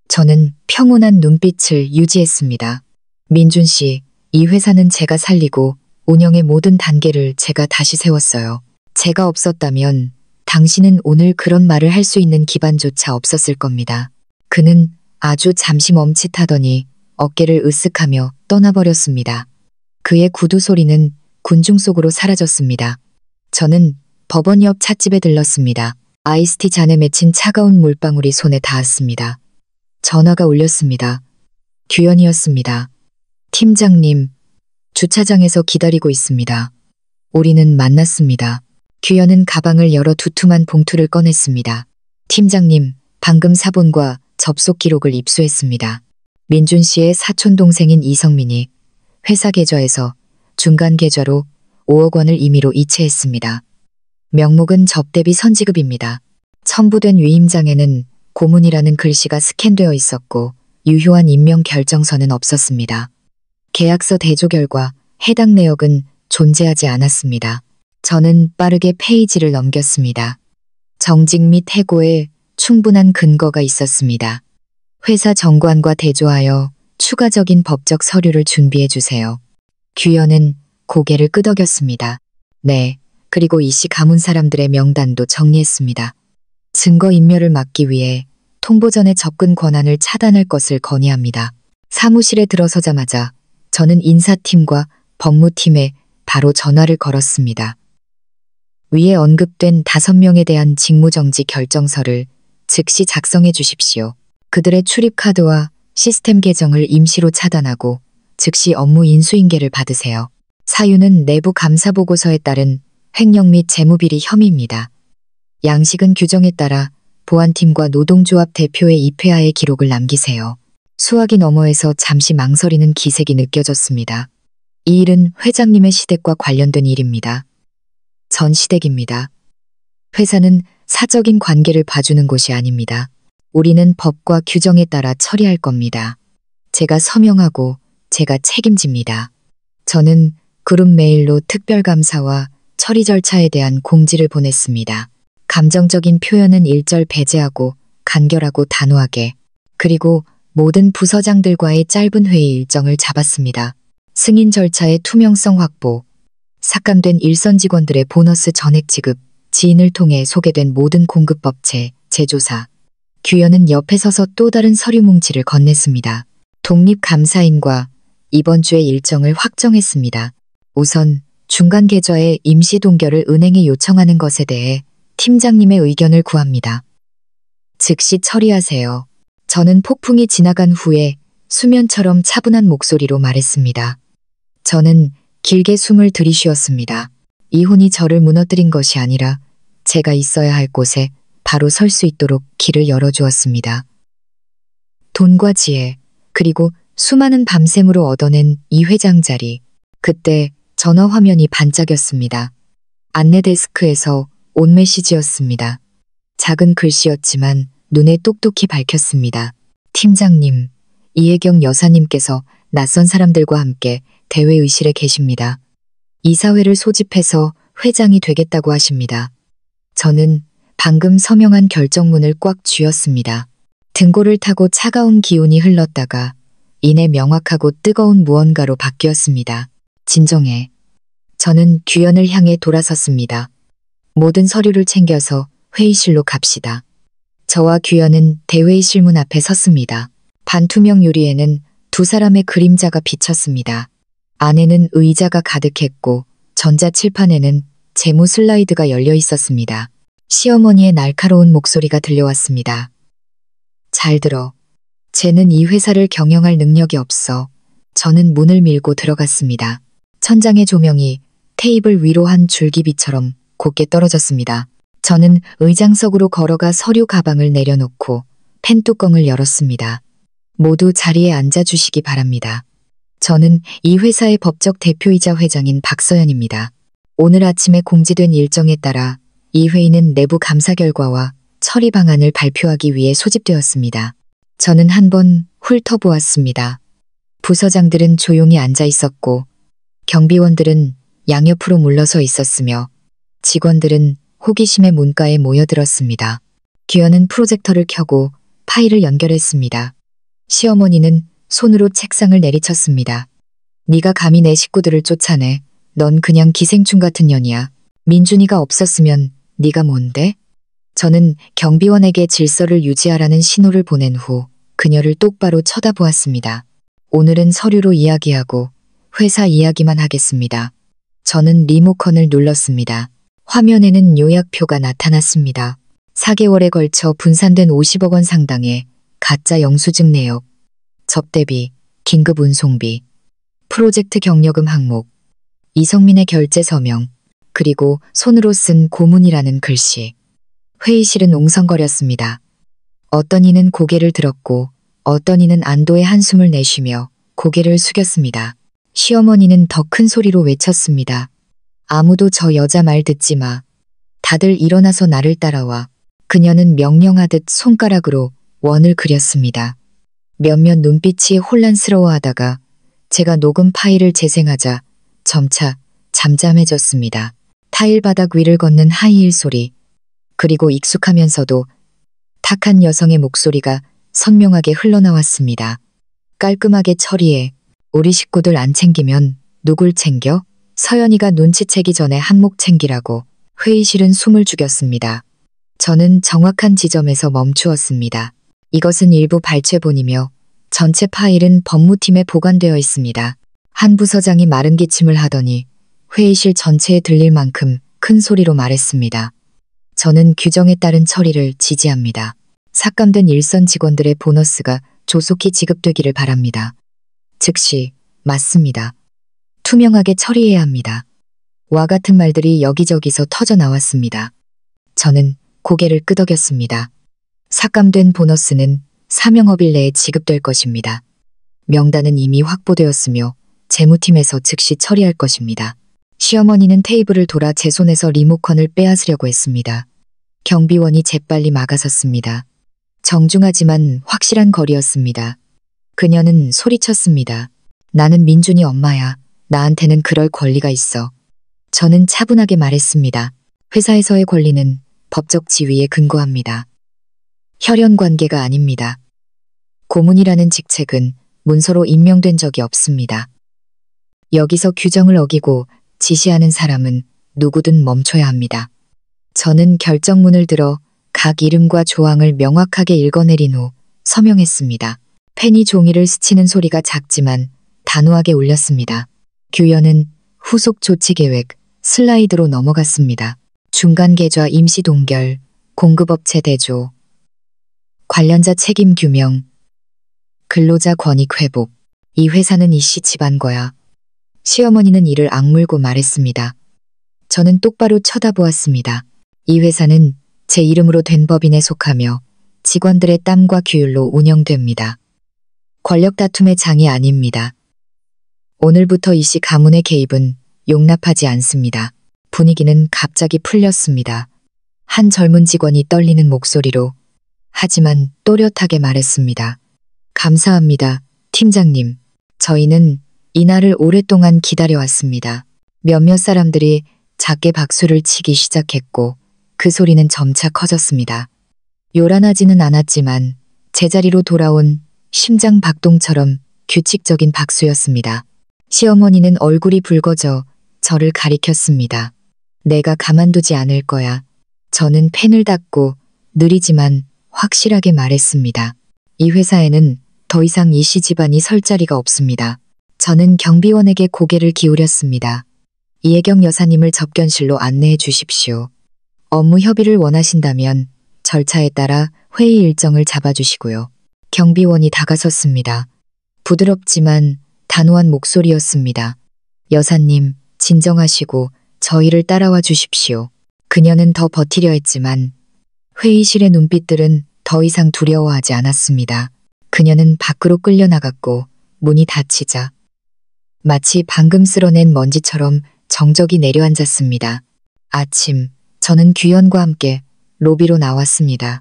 저는 평온한 눈빛을 유지했습니다. 민준 씨, 이 회사는 제가 살리고 운영의 모든 단계를 제가 다시 세웠어요. 제가 없었다면 당신은 오늘 그런 말을 할 수 있는 기반조차 없었을 겁니다. 그는 아주 잠시 멈칫하더니 어깨를 으쓱하며 떠나버렸습니다. 그의 구두 소리는 군중 속으로 사라졌습니다. 저는 법원 옆 찻집에 들렀습니다. 아이스티 잔에 맺힌 차가운 물방울이 손에 닿았습니다. 전화가 울렸습니다. 규현이었습니다. 팀장님, 주차장에서 기다리고 있습니다. 우리는 만났습니다. 규현은 가방을 열어 두툼한 봉투를 꺼냈습니다. 팀장님, 방금 사본과 접속 기록을 입수했습니다. 민준 씨의 사촌 동생인 이성민이 회사 계좌에서 중간 계좌로 5억 원을 임의로 이체했습니다. 명목은 접대비 선지급입니다. 첨부된 위임장에는 고문이라는 글씨가 스캔되어 있었고 유효한 임명 결정서는 없었습니다. 계약서 대조 결과 해당 내역은 존재하지 않았습니다. 저는 빠르게 페이지를 넘겼습니다. 정직 및 해고에 충분한 근거가 있었습니다. 회사 정관과 대조하여 추가적인 법적 서류를 준비해 주세요. 규현은 고개를 끄덕였습니다. 네, 그리고 이씨 가문 사람들의 명단도 정리했습니다. 증거인멸을 막기 위해 통보전의 접근 권한을 차단할 것을 건의합니다. 사무실에 들어서자마자 저는 인사팀과 법무팀에 바로 전화를 걸었습니다. 위에 언급된 5명에 대한 직무정지 결정서를 즉시 작성해 주십시오. 그들의 출입카드와 시스템 계정을 임시로 차단하고 즉시 업무 인수인계를 받으세요. 사유는 내부 감사보고서에 따른 횡령 및 재무비리 혐의입니다. 양식은 규정에 따라 보안팀과 노동조합 대표의 입회하에 기록을 남기세요. 수화기 너머에서 잠시 망설이는 기색이 느껴졌습니다. 이 일은 회장님의 시댁과 관련된 일입니다. 전 시댁입니다. 회사는 사적인 관계를 봐주는 곳이 아닙니다. 우리는 법과 규정에 따라 처리할 겁니다. 제가 서명하고 제가 책임집니다. 저는 그룹 메일로 특별감사와 처리 절차에 대한 공지를 보냈습니다. 감정적인 표현은 일절 배제하고 간결하고 단호하게, 그리고 모든 부서장들과의 짧은 회의 일정을 잡았습니다. 승인 절차의 투명성 확보, 삭감된 일선 직원들의 보너스 전액 지급, 지인을 통해 소개된 모든 공급업체, 제조사. 규현은 옆에 서서 또 다른 서류 뭉치를 건넸습니다. 독립감사인과 이번 주의 일정을 확정했습니다. 우선 중간 계좌의 임시 동결을 은행에 요청하는 것에 대해 팀장님의 의견을 구합니다. 즉시 처리하세요. 저는 폭풍이 지나간 후에 수면처럼 차분한 목소리로 말했습니다. 저는 길게 숨을 들이쉬었습니다. 이혼이 저를 무너뜨린 것이 아니라 제가 있어야 할 곳에 바로 설 수 있도록 길을 열어주었습니다. 돈과 지혜, 그리고 수많은 밤샘으로 얻어낸 이 회장 자리. 그때 전화 화면이 반짝였습니다. 안내 데스크에서 온 메시지였습니다. 작은 글씨였지만 눈에 똑똑히 밝혔습니다. 팀장님, 이혜경 여사님께서 낯선 사람들과 함께 대외의실에 계십니다. 이사회를 소집해서 회장이 되겠다고 하십니다. 저는 방금 서명한 결정문을 꽉 쥐었습니다. 등골을 타고 차가운 기운이 흘렀다가 이내 명확하고 뜨거운 무언가로 바뀌었습니다. 진정해. 저는 규현을 향해 돌아섰습니다. 모든 서류를 챙겨서 회의실로 갑시다. 저와 규현은 대회의실 문 앞에 섰습니다. 반투명 유리에는 두 사람의 그림자가 비쳤습니다. 안에는 의자가 가득했고 전자칠판에는 재무 슬라이드가 열려 있었습니다. 시어머니의 날카로운 목소리가 들려왔습니다. 잘 들어. 쟤는 이 회사를 경영할 능력이 없어. 저는 문을 밀고 들어갔습니다. 천장의 조명이 테이블 위로 한 줄기비처럼 곱게 떨어졌습니다. 저는 의장석으로 걸어가 서류 가방을 내려놓고 펜 뚜껑을 열었습니다. 모두 자리에 앉아주시기 바랍니다. 저는 이 회사의 법적 대표이자 회장인 박서연입니다. 오늘 아침에 공지된 일정에 따라 이 회의는 내부 감사 결과와 처리 방안을 발표하기 위해 소집되었습니다. 저는 한번 훑어보았습니다. 부서장들은 조용히 앉아 있었고 경비원들은 양옆으로 물러서 있었으며 직원들은 호기심에 문가에 모여들었습니다. 규현은 프로젝터를 켜고 파일을 연결했습니다. 시어머니는 손으로 책상을 내리쳤습니다. 네가 감히 내 식구들을 쫓아내. 넌 그냥 기생충 같은 년이야. 민준이가 없었으면 네가 뭔데? 저는 경비원에게 질서를 유지하라는 신호를 보낸 후 그녀를 똑바로 쳐다보았습니다. 오늘은 서류로 이야기하고 회사 이야기만 하겠습니다. 저는 리모컨을 눌렀습니다. 화면에는 요약표가 나타났습니다. 4개월에 걸쳐 분산된 50억 원 상당의 가짜 영수증 내역, 접대비, 긴급 운송비, 프로젝트 경력금 항목, 이성민의 결제 서명, 그리고 손으로 쓴 고문이라는 글씨. 회의실은 웅성거렸습니다. 어떤 이는 고개를 들었고 어떤 이는 안도의 한숨을 내쉬며 고개를 숙였습니다. 시어머니는 더 큰 소리로 외쳤습니다. 아무도 저 여자 말 듣지 마. 다들 일어나서 나를 따라와. 그녀는 명령하듯 손가락으로 원을 그렸습니다. 몇몇 눈빛이 혼란스러워하다가 제가 녹음 파일을 재생하자 점차 잠잠해졌습니다. 타일 바닥 위를 걷는 하이힐 소리, 그리고 익숙하면서도 탁한 여성의 목소리가 선명하게 흘러나왔습니다. 깔끔하게 처리해. 우리 식구들 안 챙기면 누굴 챙겨? 서연이가 눈치채기 전에 한몫 챙기라고. 회의실은 숨을 죽였습니다. 저는 정확한 지점에서 멈추었습니다. 이것은 일부 발췌본이며 전체 파일은 법무팀에 보관되어 있습니다. 한 부서장이 마른 기침을 하더니 회의실 전체에 들릴 만큼 큰 소리로 말했습니다. 저는 규정에 따른 처리를 지지합니다. 삭감된 일선 직원들의 보너스가 조속히 지급되기를 바랍니다. 즉시 맞습니다. 투명하게 처리해야 합니다. 와 같은 말들이 여기저기서 터져 나왔습니다. 저는 고개를 끄덕였습니다. 삭감된 보너스는 사명업일 내에 지급될 것입니다. 명단은 이미 확보되었으며 재무팀에서 즉시 처리할 것입니다. 시어머니는 테이블을 돌아 제 손에서 리모컨을 빼앗으려고 했습니다. 경비원이 재빨리 막아섰습니다. 정중하지만 확실한 거리였습니다. 그녀는 소리쳤습니다. 나는 민준이 엄마야. 나한테는 그럴 권리가 있어. 저는 차분하게 말했습니다. 회사에서의 권리는 법적 지위에 근거합니다. 혈연 관계가 아닙니다. 고문이라는 직책은 문서로 임명된 적이 없습니다. 여기서 규정을 어기고 지시하는 사람은 누구든 멈춰야 합니다. 저는 결정문을 들어 각 이름과 조항을 명확하게 읽어내린 후 서명했습니다. 펜이 종이를 스치는 소리가 작지만 단호하게 울렸습니다. 규현은 후속 조치 계획 슬라이드로 넘어갔습니다. 중간 계좌 임시 동결, 공급업체 대조, 관련자 책임 규명, 근로자 권익 회복. 이 회사는 이씨 집안 거야. 시어머니는 이를 악물고 말했습니다. 저는 똑바로 쳐다보았습니다. 이 회사는 제 이름으로 된 법인에 속하며 직원들의 땀과 규율로 운영됩니다. 권력 다툼의 장이 아닙니다. 오늘부터 이씨 가문의 개입은 용납하지 않습니다. 분위기는 갑자기 풀렸습니다. 한 젊은 직원이 떨리는 목소리로 하지만 또렷하게 말했습니다. 감사합니다, 팀장님. 저희는 이날을 오랫동안 기다려왔습니다. 몇몇 사람들이 작게 박수를 치기 시작했고 그 소리는 점차 커졌습니다. 요란하지는 않았지만 제자리로 돌아온 심장 박동처럼 규칙적인 박수였습니다. 시어머니는 얼굴이 붉어져 저를 가리켰습니다. 내가 가만두지 않을 거야. 저는 펜을 닫고 느리지만 확실하게 말했습니다. 이 회사에는 더 이상 이씨 집안이 설 자리가 없습니다. 저는 경비원에게 고개를 기울였습니다. 이혜경 여사님을 접견실로 안내해 주십시오. 업무 협의를 원하신다면 절차에 따라 회의 일정을 잡아주시고요. 경비원이 다가섰습니다. 부드럽지만 단호한 목소리였습니다. 여사님, 진정하시고 저희를 따라와 주십시오. 그녀는 더 버티려 했지만 회의실의 눈빛들은 더 이상 두려워하지 않았습니다. 그녀는 밖으로 끌려나갔고 문이 닫히자 마치 방금 쓸어낸 먼지처럼 정적이 내려앉았습니다. 아침, 저는 규현과 함께 로비로 나왔습니다.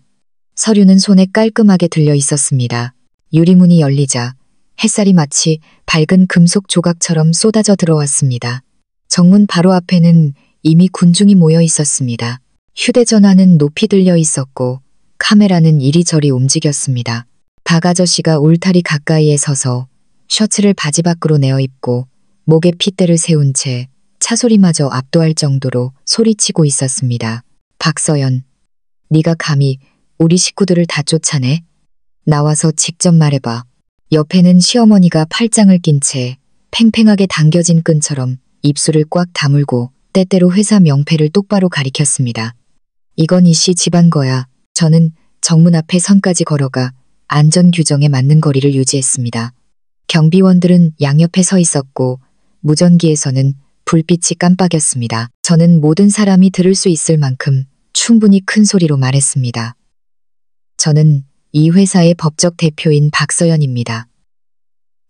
서류는 손에 깔끔하게 들려 있었습니다. 유리문이 열리자 햇살이 마치 밝은 금속 조각처럼 쏟아져 들어왔습니다. 정문 바로 앞에는 이미 군중이 모여 있었습니다. 휴대전화는 높이 들려 있었고 카메라는 이리저리 움직였습니다. 박 아저씨가 울타리 가까이에 서서 셔츠를 바지 밖으로 내어 입고 목에 핏대를 세운 채 차소리마저 압도할 정도로 소리치고 있었습니다. 박서연, 네가 감히 우리 식구들을 다 쫓아내? 나와서 직접 말해봐. 옆에는 시어머니가 팔짱을 낀 채 팽팽하게 당겨진 끈처럼 입술을 꽉 다물고 때때로 회사 명패를 똑바로 가리켰습니다. 이건 이씨 집안 거야. 저는 정문 앞에 선까지 걸어가 안전 규정에 맞는 거리를 유지했습니다. 경비원들은 양옆에 서 있었고 무전기에서는 불빛이 깜빡였습니다. 저는 모든 사람이 들을 수 있을 만큼 충분히 큰 소리로 말했습니다. 저는 이 회사의 법적 대표인 박서연입니다.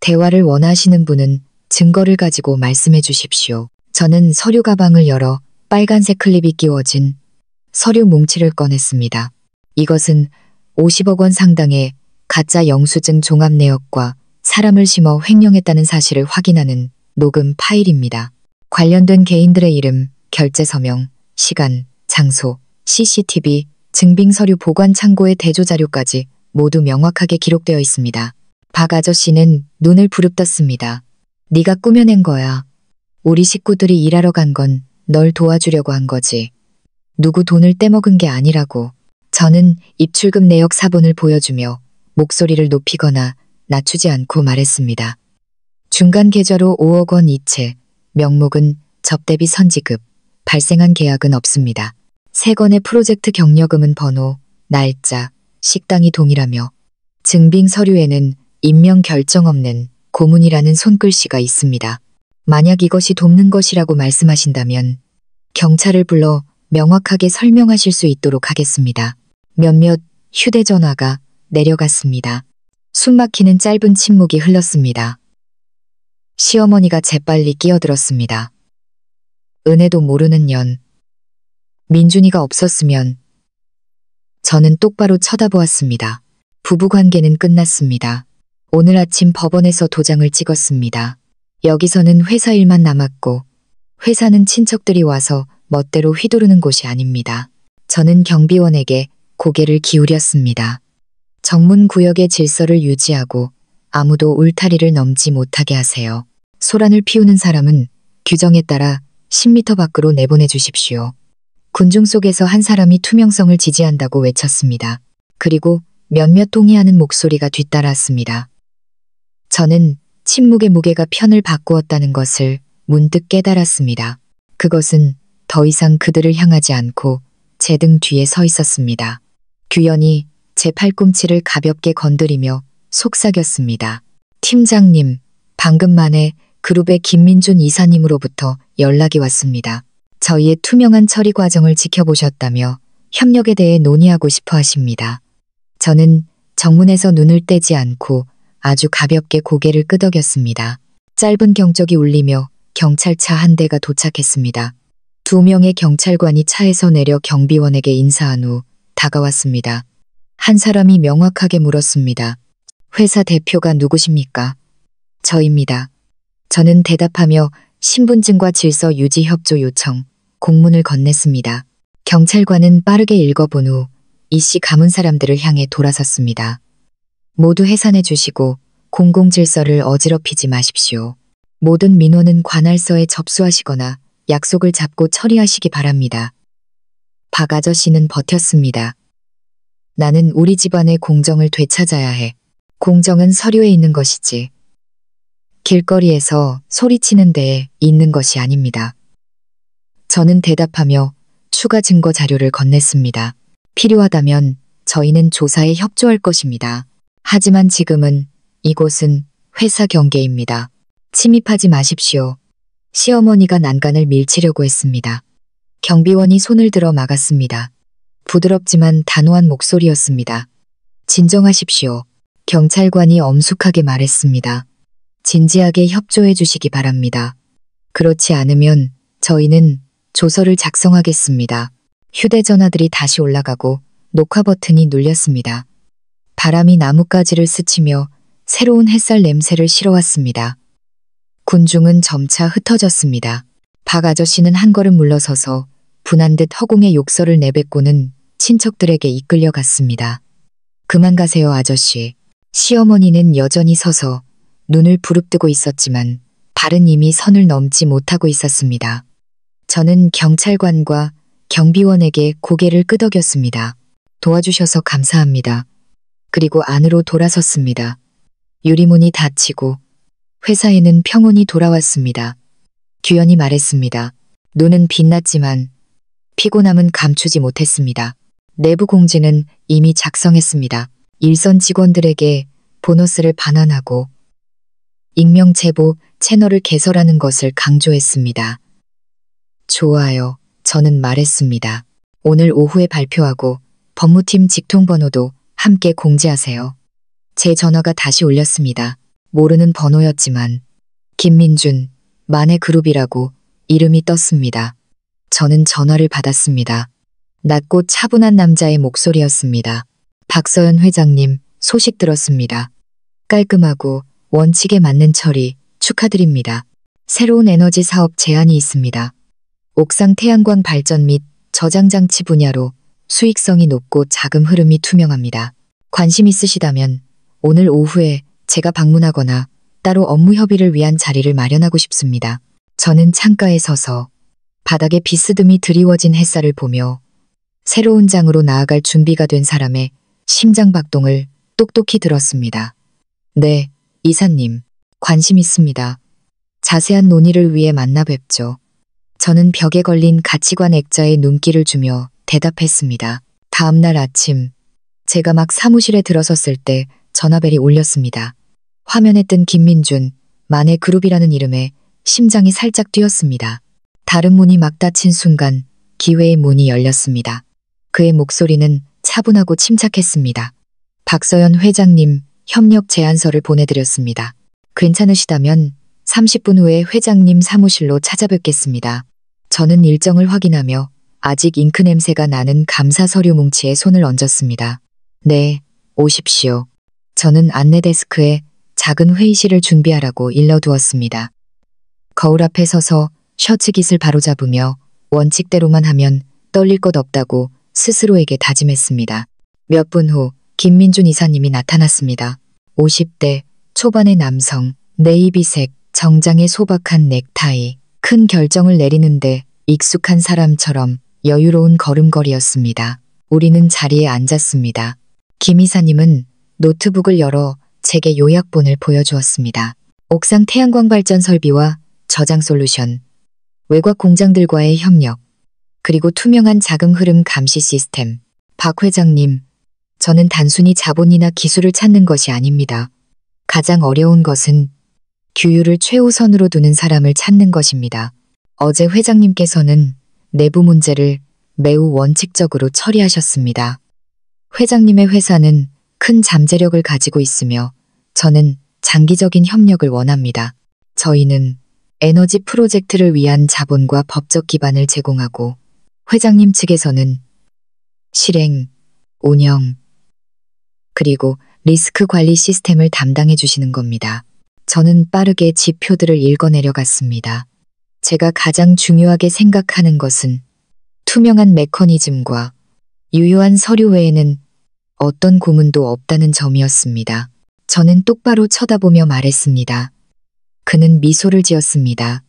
대화를 원하시는 분은 증거를 가지고 말씀해 주십시오. 저는 서류 가방을 열어 빨간색 클립이 끼워진 서류 뭉치를 꺼냈습니다. 이것은 50억 원 상당의 가짜 영수증 종합 내역과 사람을 심어 횡령했다는 사실을 확인하는 녹음 파일입니다. 관련된 개인들의 이름, 결제 서명, 시간, 장소, CCTV, 증빙 서류 보관 창고의 대조 자료까지 모두 명확하게 기록되어 있습니다. 박 아저씨는 눈을 부릅떴습니다. 네가 꾸며낸 거야. 우리 식구들이 일하러 간 건 널 도와주려고 한 거지. 누구 돈을 떼먹은 게 아니라고. 저는 입출금 내역 사본을 보여주며 목소리를 높이거나 낮추지 않고 말했습니다. 중간 계좌로 5억 원 이체, 명목은 접대비 선지급, 발생한 계약은 없습니다. 3건의 프로젝트 경력금은 번호, 날짜, 식당이 동일하며 증빙 서류에는 임명 결정 없는 고문이라는 손글씨가 있습니다. 만약 이것이 돕는 것이라고 말씀하신다면 경찰을 불러 명확하게 설명하실 수 있도록 하겠습니다. 몇몇 휴대전화가 내려갔습니다. 숨막히는 짧은 침묵이 흘렀습니다. 시어머니가 재빨리 끼어들었습니다. 은혜도 모르는 년. 민준이가 없었으면. 저는 똑바로 쳐다보았습니다. 부부관계는 끝났습니다. 오늘 아침 법원에서 도장을 찍었습니다. 여기서는 회사 일만 남았고 회사는 친척들이 와서 멋대로 휘두르는 곳이 아닙니다. 저는 경비원에게 고개를 기울였습니다. 정문 구역의 질서를 유지하고 아무도 울타리를 넘지 못하게 하세요. 소란을 피우는 사람은 규정에 따라 10m 밖으로 내보내 주십시오. 군중 속에서 한 사람이 투명성을 지지한다고 외쳤습니다. 그리고 몇몇 동의하는 목소리가 뒤따랐습니다. 저는 침묵의 무게가 편을 바꾸었다는 것을 문득 깨달았습니다. 그것은 더 이상 그들을 향하지 않고 제 등 뒤에 서 있었습니다. 규현이 제 팔꿈치를 가볍게 건드리며 속삭였습니다. 팀장님, 방금 만에 그룹의 김민준 이사님으로부터 연락이 왔습니다. 저희의 투명한 처리 과정을 지켜보셨다며 협력에 대해 논의하고 싶어 하십니다. 저는 정문에서 눈을 떼지 않고 아주 가볍게 고개를 끄덕였습니다. 짧은 경적이 울리며 경찰차 한 대가 도착했습니다. 2명의 경찰관이 차에서 내려 경비원에게 인사한 후 다가왔습니다. 한 사람이 명확하게 물었습니다. 회사 대표가 누구십니까? 저입니다. 저는 대답하며 신분증과 질서 유지 협조 요청, 공문을 건넸습니다. 경찰관은 빠르게 읽어본 후 이씨 감은 사람들을 향해 돌아섰습니다. 모두 해산해 주시고 공공질서를 어지럽히지 마십시오. 모든 민원은 관할서에 접수하시거나 약속을 잡고 처리하시기 바랍니다. 박 아저씨는 버텼습니다. 나는 우리 집안의 공정을 되찾아야 해. 공정은 서류에 있는 것이지. 길거리에서 소리치는 데에 있는 것이 아닙니다. 저는 대답하며 추가 증거 자료를 건넸습니다. 필요하다면 저희는 조사에 협조할 것입니다. 하지만 지금은 이곳은 회사 경계입니다. 침입하지 마십시오. 시어머니가 난간을 밀치려고 했습니다. 경비원이 손을 들어 막았습니다. 부드럽지만 단호한 목소리였습니다. 진정하십시오. 경찰관이 엄숙하게 말했습니다. 진지하게 협조해 주시기 바랍니다. 그렇지 않으면 저희는 조서를 작성하겠습니다. 휴대전화들이 다시 올라가고 녹화 버튼이 눌렸습니다. 바람이 나뭇가지를 스치며 새로운 햇살 냄새를 실어왔습니다. 군중은 점차 흩어졌습니다. 박 아저씨는 한 걸음 물러서서 분한 듯 허공에 욕설을 내뱉고는 친척들에게 이끌려갔습니다. 그만 가세요, 아저씨. 시어머니는 여전히 서서 눈을 부릅뜨고 있었지만 발은 이미 선을 넘지 못하고 있었습니다. 저는 경찰관과 경비원에게 고개를 끄덕였습니다. 도와주셔서 감사합니다. 그리고 안으로 돌아섰습니다. 유리문이 닫히고 회사에는 평온이 돌아왔습니다. 규현이 말했습니다. 눈은 빛났지만 피곤함은 감추지 못했습니다. 내부 공지는 이미 작성했습니다. 일선 직원들에게 보너스를 반환하고 익명 제보 채널을 개설하는 것을 강조했습니다. 좋아요. 저는 말했습니다. 오늘 오후에 발표하고 법무팀 직통번호도 함께 공지하세요. 제 전화가 다시 울렸습니다. 모르는 번호였지만 김민준, 만해그룹이라고 이름이 떴습니다. 저는 전화를 받았습니다. 낮고 차분한 남자의 목소리였습니다. 박서연 회장님, 소식 들었습니다. 깔끔하고 원칙에 맞는 처리 축하드립니다. 새로운 에너지 사업 제안이 있습니다. 옥상 태양광 발전 및 저장장치 분야로 수익성이 높고 자금 흐름이 투명합니다. 관심 있으시다면 오늘 오후에 제가 방문하거나 따로 업무 협의를 위한 자리를 마련하고 싶습니다. 저는 창가에 서서 바닥에 비스듬히 드리워진 햇살을 보며 새로운 장으로 나아갈 준비가 된 사람의 심장박동을 똑똑히 들었습니다. 네, 이사님, 관심 있습니다. 자세한 논의를 위해 만나 뵙죠. 저는 벽에 걸린 가치관 액자에 눈길을 주며 대답했습니다. 다음 날 아침, 제가 막 사무실에 들어섰을 때 전화벨이 울렸습니다. 화면에 뜬 김민준, 만해그룹이라는 이름에 심장이 살짝 뛰었습니다. 다른 문이 막 닫힌 순간 기회의 문이 열렸습니다. 그의 목소리는 차분하고 침착했습니다. 박서연 회장님, 협력 제안서를 보내드렸습니다. 괜찮으시다면 30분 후에 회장님 사무실로 찾아뵙겠습니다. 저는 일정을 확인하며 아직 잉크 냄새가 나는 감사 서류 뭉치에 손을 얹었습니다. 네, 오십시오. 저는 안내 데스크에 작은 회의실을 준비하라고 일러두었습니다. 거울 앞에 서서 셔츠 깃을 바로잡으며 원칙대로만 하면 떨릴 것 없다고 스스로에게 다짐했습니다. 몇 분 후 김민준 이사님이 나타났습니다. 50대 초반의 남성, 네이비색, 정장에 소박한 넥타이, 큰 결정을 내리는데 익숙한 사람처럼 여유로운 걸음걸이였습니다. 우리는 자리에 앉았습니다. 김 이사님은 노트북을 열어 제게 요약본을 보여주었습니다. 옥상 태양광 발전 설비와 저장 솔루션, 외곽 공장들과의 협력, 그리고 투명한 자금 흐름 감시 시스템. 박 회장님, 저는 단순히 자본이나 기술을 찾는 것이 아닙니다. 가장 어려운 것은 규율을 최우선으로 두는 사람을 찾는 것입니다. 어제 회장님께서는 내부 문제를 매우 원칙적으로 처리하셨습니다. 회장님의 회사는 큰 잠재력을 가지고 있으며 저는 장기적인 협력을 원합니다. 저희는 에너지 프로젝트를 위한 자본과 법적 기반을 제공하고 회장님 측에서는 실행, 운영, 그리고 리스크 관리 시스템을 담당해 주시는 겁니다. 저는 빠르게 지표들을 읽어내려갔습니다. 제가 가장 중요하게 생각하는 것은 투명한 메커니즘과 유효한 서류 외에는 어떤 고문도 없다는 점이었습니다. 저는 똑바로 쳐다보며 말했습니다. 그는 미소를 지었습니다.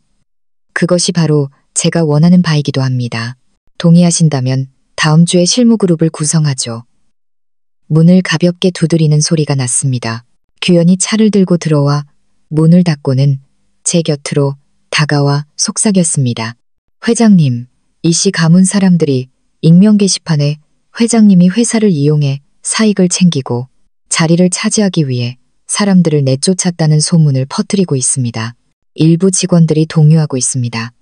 그것이 바로 제가 원하는 바이기도 합니다. 동의하신다면 다음 주에 실무그룹을 구성하죠. 문을 가볍게 두드리는 소리가 났습니다. 규현이 차를 들고 들어와 문을 닫고는 제 곁으로 다가와 속삭였습니다. 회장님, 이씨 가문 사람들이 익명 게시판에 회장님이 회사를 이용해 사익을 챙기고 자리를 차지하기 위해 사람들을 내쫓았다는 소문을 퍼뜨리고 있습니다. 일부 직원들이 동요하고 있습니다.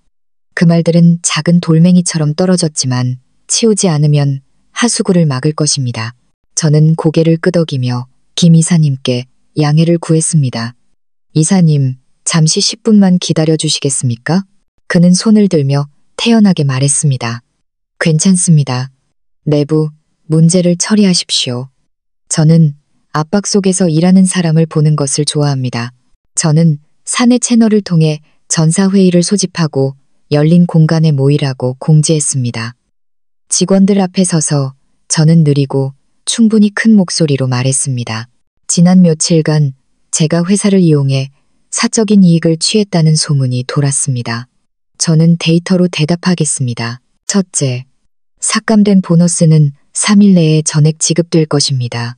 그 말들은 작은 돌멩이처럼 떨어졌지만 치우지 않으면 하수구를 막을 것입니다. 저는 고개를 끄덕이며 김 이사님께 양해를 구했습니다. 이사님, 잠시 10분만 기다려 주시겠습니까? 그는 손을 들며 태연하게 말했습니다. 괜찮습니다. 내부 문제를 처리하십시오. 저는 압박 속에서 일하는 사람을 보는 것을 좋아합니다. 저는 사내 채널을 통해 전사회의를 소집하고 열린 공간에 모이라고 공지했습니다. 직원들 앞에 서서 저는 느리고 충분히 큰 목소리로 말했습니다. 지난 며칠간 제가 회사를 이용해 사적인 이익을 취했다는 소문이 돌았습니다. 저는 데이터로 대답하겠습니다. 첫째, 삭감된 보너스는 3일 내에 전액 지급될 것입니다.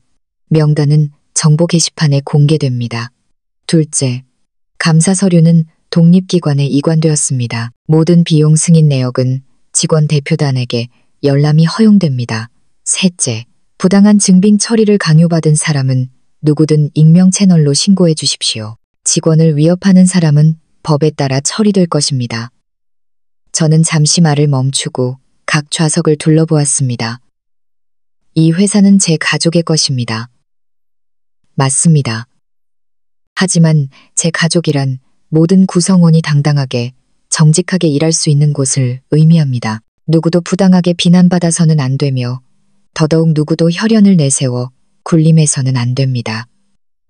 명단은 정보 게시판에 공개됩니다. 둘째, 감사 서류는 독립기관에 이관되었습니다. 모든 비용 승인 내역은 직원 대표단에게 열람이 허용됩니다. 셋째, 부당한 증빙 처리를 강요받은 사람은 누구든 익명 채널로 신고해 주십시오. 직원을 위협하는 사람은 법에 따라 처리될 것입니다. 저는 잠시 말을 멈추고 각 좌석을 둘러보았습니다. 이 회사는 제 가족의 것입니다. 맞습니다. 하지만 제 가족이란 모든 구성원이 당당하게 정직하게 일할 수 있는 곳을 의미합니다. 누구도 부당하게 비난받아서는 안 되며 더더욱 누구도 혈연을 내세워 굴림해서는 안 됩니다.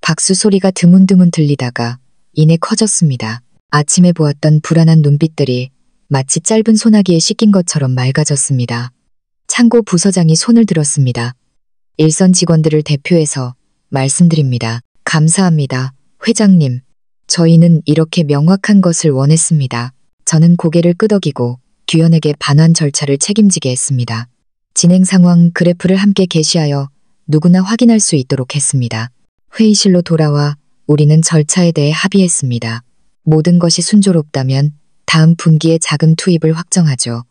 박수 소리가 드문드문 들리다가 이내 커졌습니다. 아침에 보았던 불안한 눈빛들이 마치 짧은 소나기에 씻긴 것처럼 맑아졌습니다. 창고 부서장이 손을 들었습니다. 일선 직원들을 대표해서 말씀드립니다. 감사합니다. 회장님, 저희는 이렇게 명확한 것을 원했습니다. 저는 고개를 끄덕이고 규현에게 반환 절차를 책임지게 했습니다. 진행 상황 그래프를 함께 게시하여 누구나 확인할 수 있도록 했습니다. 회의실로 돌아와 우리는 절차에 대해 합의했습니다. 모든 것이 순조롭다면 다음 분기에 자금 투입을 확정하죠.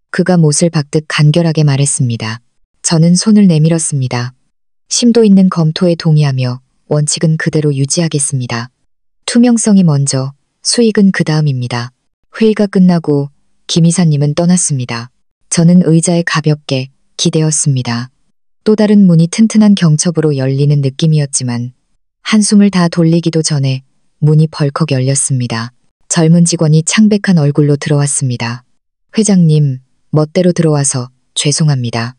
그가 못을 박듯 간결하게 말했습니다. 저는 손을 내밀었습니다. 심도 있는 검토에 동의하며 원칙은 그대로 유지하겠습니다. 투명성이 먼저, 수익은 그 다음입니다. 회의가 끝나고 김 이사님은 떠났습니다. 저는 의자에 가볍게 기대었습니다. 또 다른 문이 튼튼한 경첩으로 열리는 느낌이었지만 한숨을 다 돌리기도 전에 문이 벌컥 열렸습니다. 젊은 직원이 창백한 얼굴로 들어왔습니다. 회장님, 멋대로 들어와서 죄송합니다.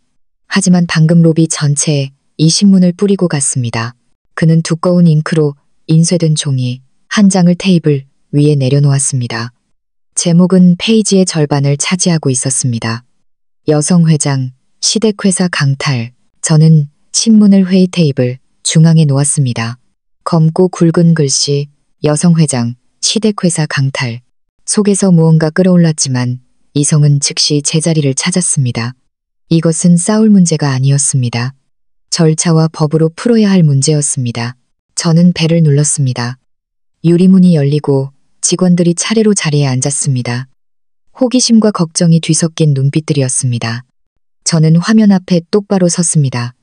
하지만 방금 로비 전체에 이 신문을 뿌리고 갔습니다. 그는 두꺼운 잉크로 인쇄된 종이 한 장을 테이블 위에 내려놓았습니다. 제목은 페이지의 절반을 차지하고 있었습니다. 여성회장, 시댁회사 강탈. 저는 신문을 회의 테이블 중앙에 놓았습니다. 검고 굵은 글씨, 여성회장, 시댁회사 강탈. 속에서 무언가 끌어올랐지만 이성은 즉시 제자리를 찾았습니다. 이것은 싸울 문제가 아니었습니다. 절차와 법으로 풀어야 할 문제였습니다. 저는 벨을 눌렀습니다. 유리문이 열리고 직원들이 차례로 자리에 앉았습니다. 호기심과 걱정이 뒤섞인 눈빛들이었습니다. 저는 화면 앞에 똑바로 섰습니다.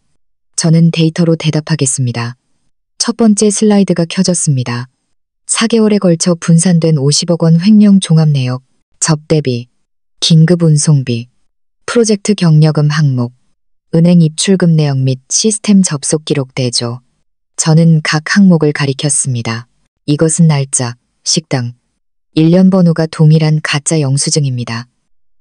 저는 데이터로 대답하겠습니다. 첫 번째 슬라이드가 켜졌습니다. 4개월에 걸쳐 분산된 50억 원 횡령 종합 내역, 접대비, 긴급 운송비, 프로젝트 경력금 항목, 은행 입출금 내역 및 시스템 접속 기록 대조. 저는 각 항목을 가리켰습니다. 이것은 날짜, 식당, 일련 번호가 동일한 가짜 영수증입니다.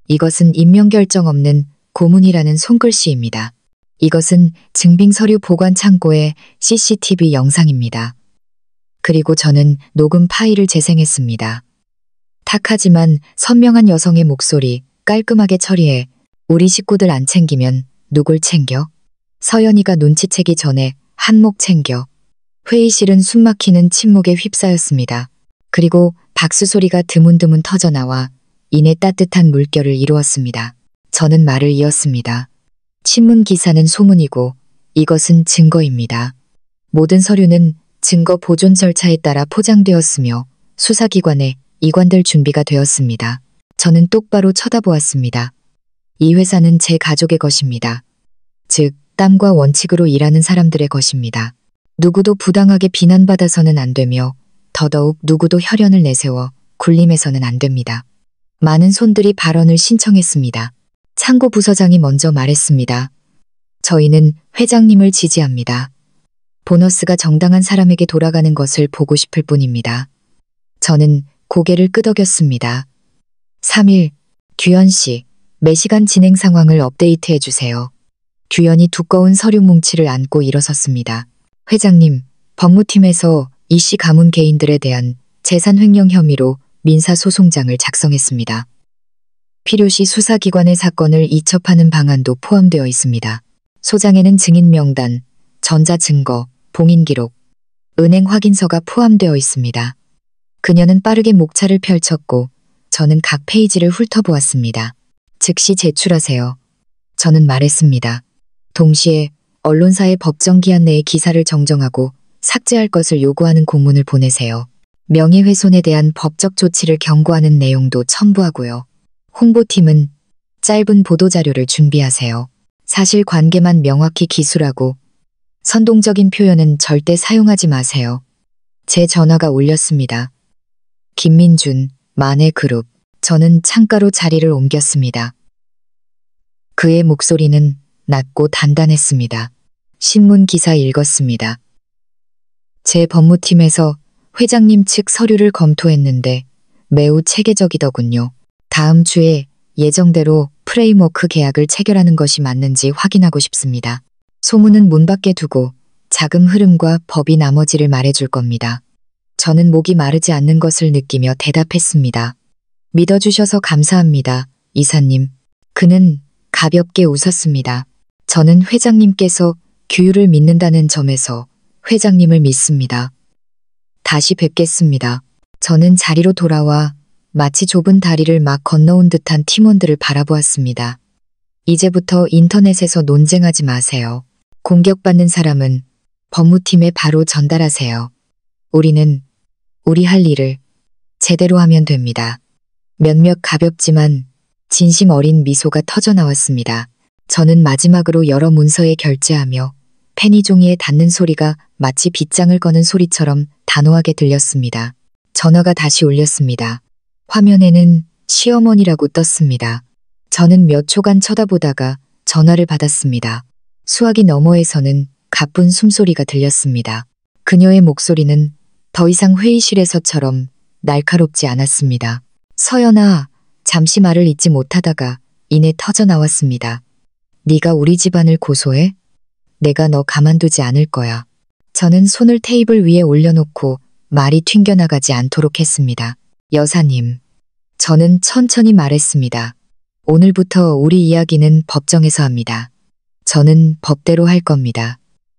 이것은 임명 결정 없는 고문이라는 손글씨입니다. 이것은 증빙서류 보관 창고의 CCTV 영상입니다. 그리고 저는 녹음 파일을 재생했습니다. 탁하지만 선명한 여성의 목소리 깔끔하게 처리해 우리 식구들 안 챙기면 누굴 챙겨? 서연이가 눈치채기 전에 한몫 챙겨. 회의실은 숨막히는 침묵에 휩싸였습니다. 그리고 박수 소리가 드문드문 터져나와 이내 따뜻한 물결을 이루었습니다. 저는 말을 이었습니다. 신문 기사는 소문이고 이것은 증거입니다. 모든 서류는 증거 보존 절차에 따라 포장되었으며 수사기관에 이관될 준비가 되었습니다. 저는 똑바로 쳐다보았습니다. 이 회사는 제 가족의 것입니다. 즉, 땀과 원칙으로 일하는 사람들의 것입니다. 누구도 부당하게 비난받아서는 안 되며 더더욱 누구도 혈연을 내세워 굴림해서는 안 됩니다. 많은 손들이 발언을 신청했습니다. 창고 부서장이 먼저 말했습니다. 저희는 회장님을 지지합니다. 보너스가 정당한 사람에게 돌아가는 것을 보고 싶을 뿐입니다. 저는 고개를 끄덕였습니다. 3일, 규현 씨, 매시간 진행 상황을 업데이트해 주세요. 규현이 두꺼운 서류 뭉치를 안고 일어섰습니다. 회장님, 법무팀에서 이 씨 가문 개인들에 대한 재산 횡령 혐의로 민사소송장을 작성했습니다. 필요시 수사기관의 사건을 이첩하는 방안도 포함되어 있습니다. 소장에는 증인 명단, 전자증거, 봉인기록, 은행 확인서가 포함되어 있습니다. 그녀는 빠르게 목차를 펼쳤고 저는 각 페이지를 훑어보았습니다. 즉시 제출하세요. 저는 말했습니다. 동시에 언론사의 법정 기한 내에 기사를 정정하고 삭제할 것을 요구하는 공문을 보내세요. 명예훼손에 대한 법적 조치를 경고하는 내용도 첨부하고요. 홍보팀은 짧은 보도자료를 준비하세요. 사실관계만 명확히 기술하고 선동적인 표현은 절대 사용하지 마세요. 제 전화가 울렸습니다. 김민준, 마네그룹. 저는 창가로 자리를 옮겼습니다. 그의 목소리는 낮고 단단했습니다. 신문 기사 읽었습니다. 제 법무팀에서 회장님 측 서류를 검토했는데 매우 체계적이더군요. 다음 주에 예정대로 프레임워크 계약을 체결하는 것이 맞는지 확인하고 싶습니다. 소문은 문 밖에 두고 자금 흐름과 법이 나머지를 말해줄 겁니다. 저는 목이 마르지 않는 것을 느끼며 대답했습니다. 믿어주셔서 감사합니다, 이사님. 그는 가볍게 웃었습니다. 저는 회장님께서 규율을 믿는다는 점에서 회장님을 믿습니다. 다시 뵙겠습니다. 저는 자리로 돌아와 마치 좁은 다리를 막 건너온 듯한 팀원들을 바라보았습니다. 이제부터 인터넷에서 논쟁하지 마세요. 공격받는 사람은 법무팀에 바로 전달하세요. 우리는 우리 할 일을 제대로 하면 됩니다. 몇몇 가볍지만 진심 어린 미소가 터져나왔습니다. 저는 마지막으로 여러 문서에 결제하며 페니 종이에 닿는 소리가 마치 빗장을 거는 소리처럼 단호하게 들렸습니다. 전화가 다시 울렸습니다. 화면에는 시어머니라고 떴습니다. 저는 몇 초간 쳐다보다가 전화를 받았습니다. 수화기 너머에서는 가쁜 숨소리가 들렸습니다. 그녀의 목소리는 더 이상 회의실에서처럼 날카롭지 않았습니다. 서연아, 잠시 말을 잇지 못하다가 이내 터져나왔습니다. 네가 우리 집안을 고소해? 내가 너 가만두지 않을 거야. 저는 손을 테이블 위에 올려놓고 말이 튕겨나가지 않도록 했습니다. 여사님, 저는 천천히 말했습니다. 오늘부터 우리 이야기는 법정에서 합니다. 저는 법대로 할 겁니다.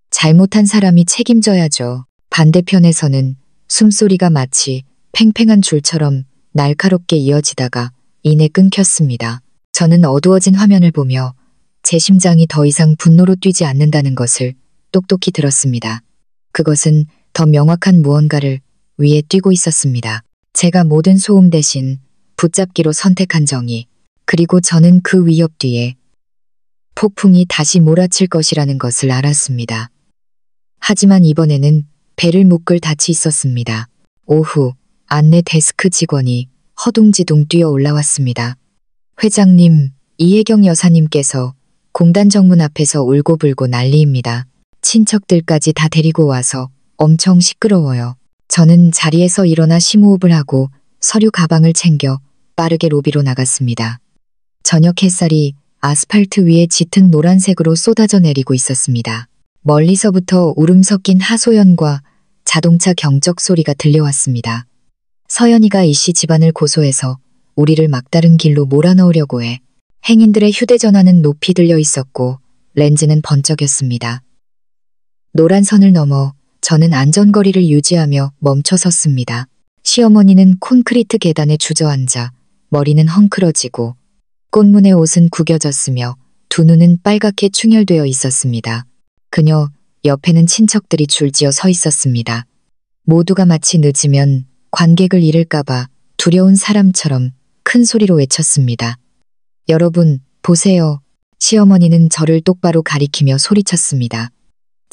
잘못한 사람이 책임져야죠. 반대편에서는 숨소리가 마치 팽팽한 줄처럼 날카롭게 이어지다가 이내 끊겼습니다. 저는 어두워진 화면을 보며 제 심장이 더 이상 분노로 뛰지 않는다는 것을 똑똑히 들었습니다. 그것은 더 명확한 무언가를 위에 뛰고 있었습니다. 제가 모든 소음 대신 붙잡기로 선택한 정의, 그리고 저는 그 위협 뒤에 폭풍이 다시 몰아칠 것이라는 것을 알았습니다. 하지만 이번에는 배를 묶을 닻이 있었습니다. 오후, 안내 데스크 직원이 허둥지둥 뛰어 올라왔습니다. 회장님, 이혜경 여사님께서 공단 정문 앞에서 울고불고 난리입니다. 친척들까지 다 데리고 와서 엄청 시끄러워요. 저는 자리에서 일어나 심호흡을 하고 서류 가방을 챙겨 빠르게 로비로 나갔습니다. 저녁 햇살이 아스팔트 위에 짙은 노란색으로 쏟아져 내리고 있었습니다. 멀리서부터 울음 섞인 하소연과 자동차 경적 소리가 들려왔습니다. 서연이가 이씨 집안을 고소해서 우리를 막다른 길로 몰아넣으려고 해. 행인들의 휴대전화는 높이 들려 있었고 렌즈는 번쩍였습니다. 노란 선을 넘어 저는 안전거리를 유지하며 멈춰 섰습니다. 시어머니는 콘크리트 계단에 주저앉아 머리는 헝클어지고 꽃무늬 옷은 구겨졌으며 두 눈은 빨갛게 충혈되어 있었습니다. 그녀 옆에는 친척들이 줄지어 서 있었습니다. 모두가 마치 늦으면 관객을 잃을까봐 두려운 사람처럼 큰 소리로 외쳤습니다. 여러분, 보세요. 시어머니는 저를 똑바로 가리키며 소리쳤습니다.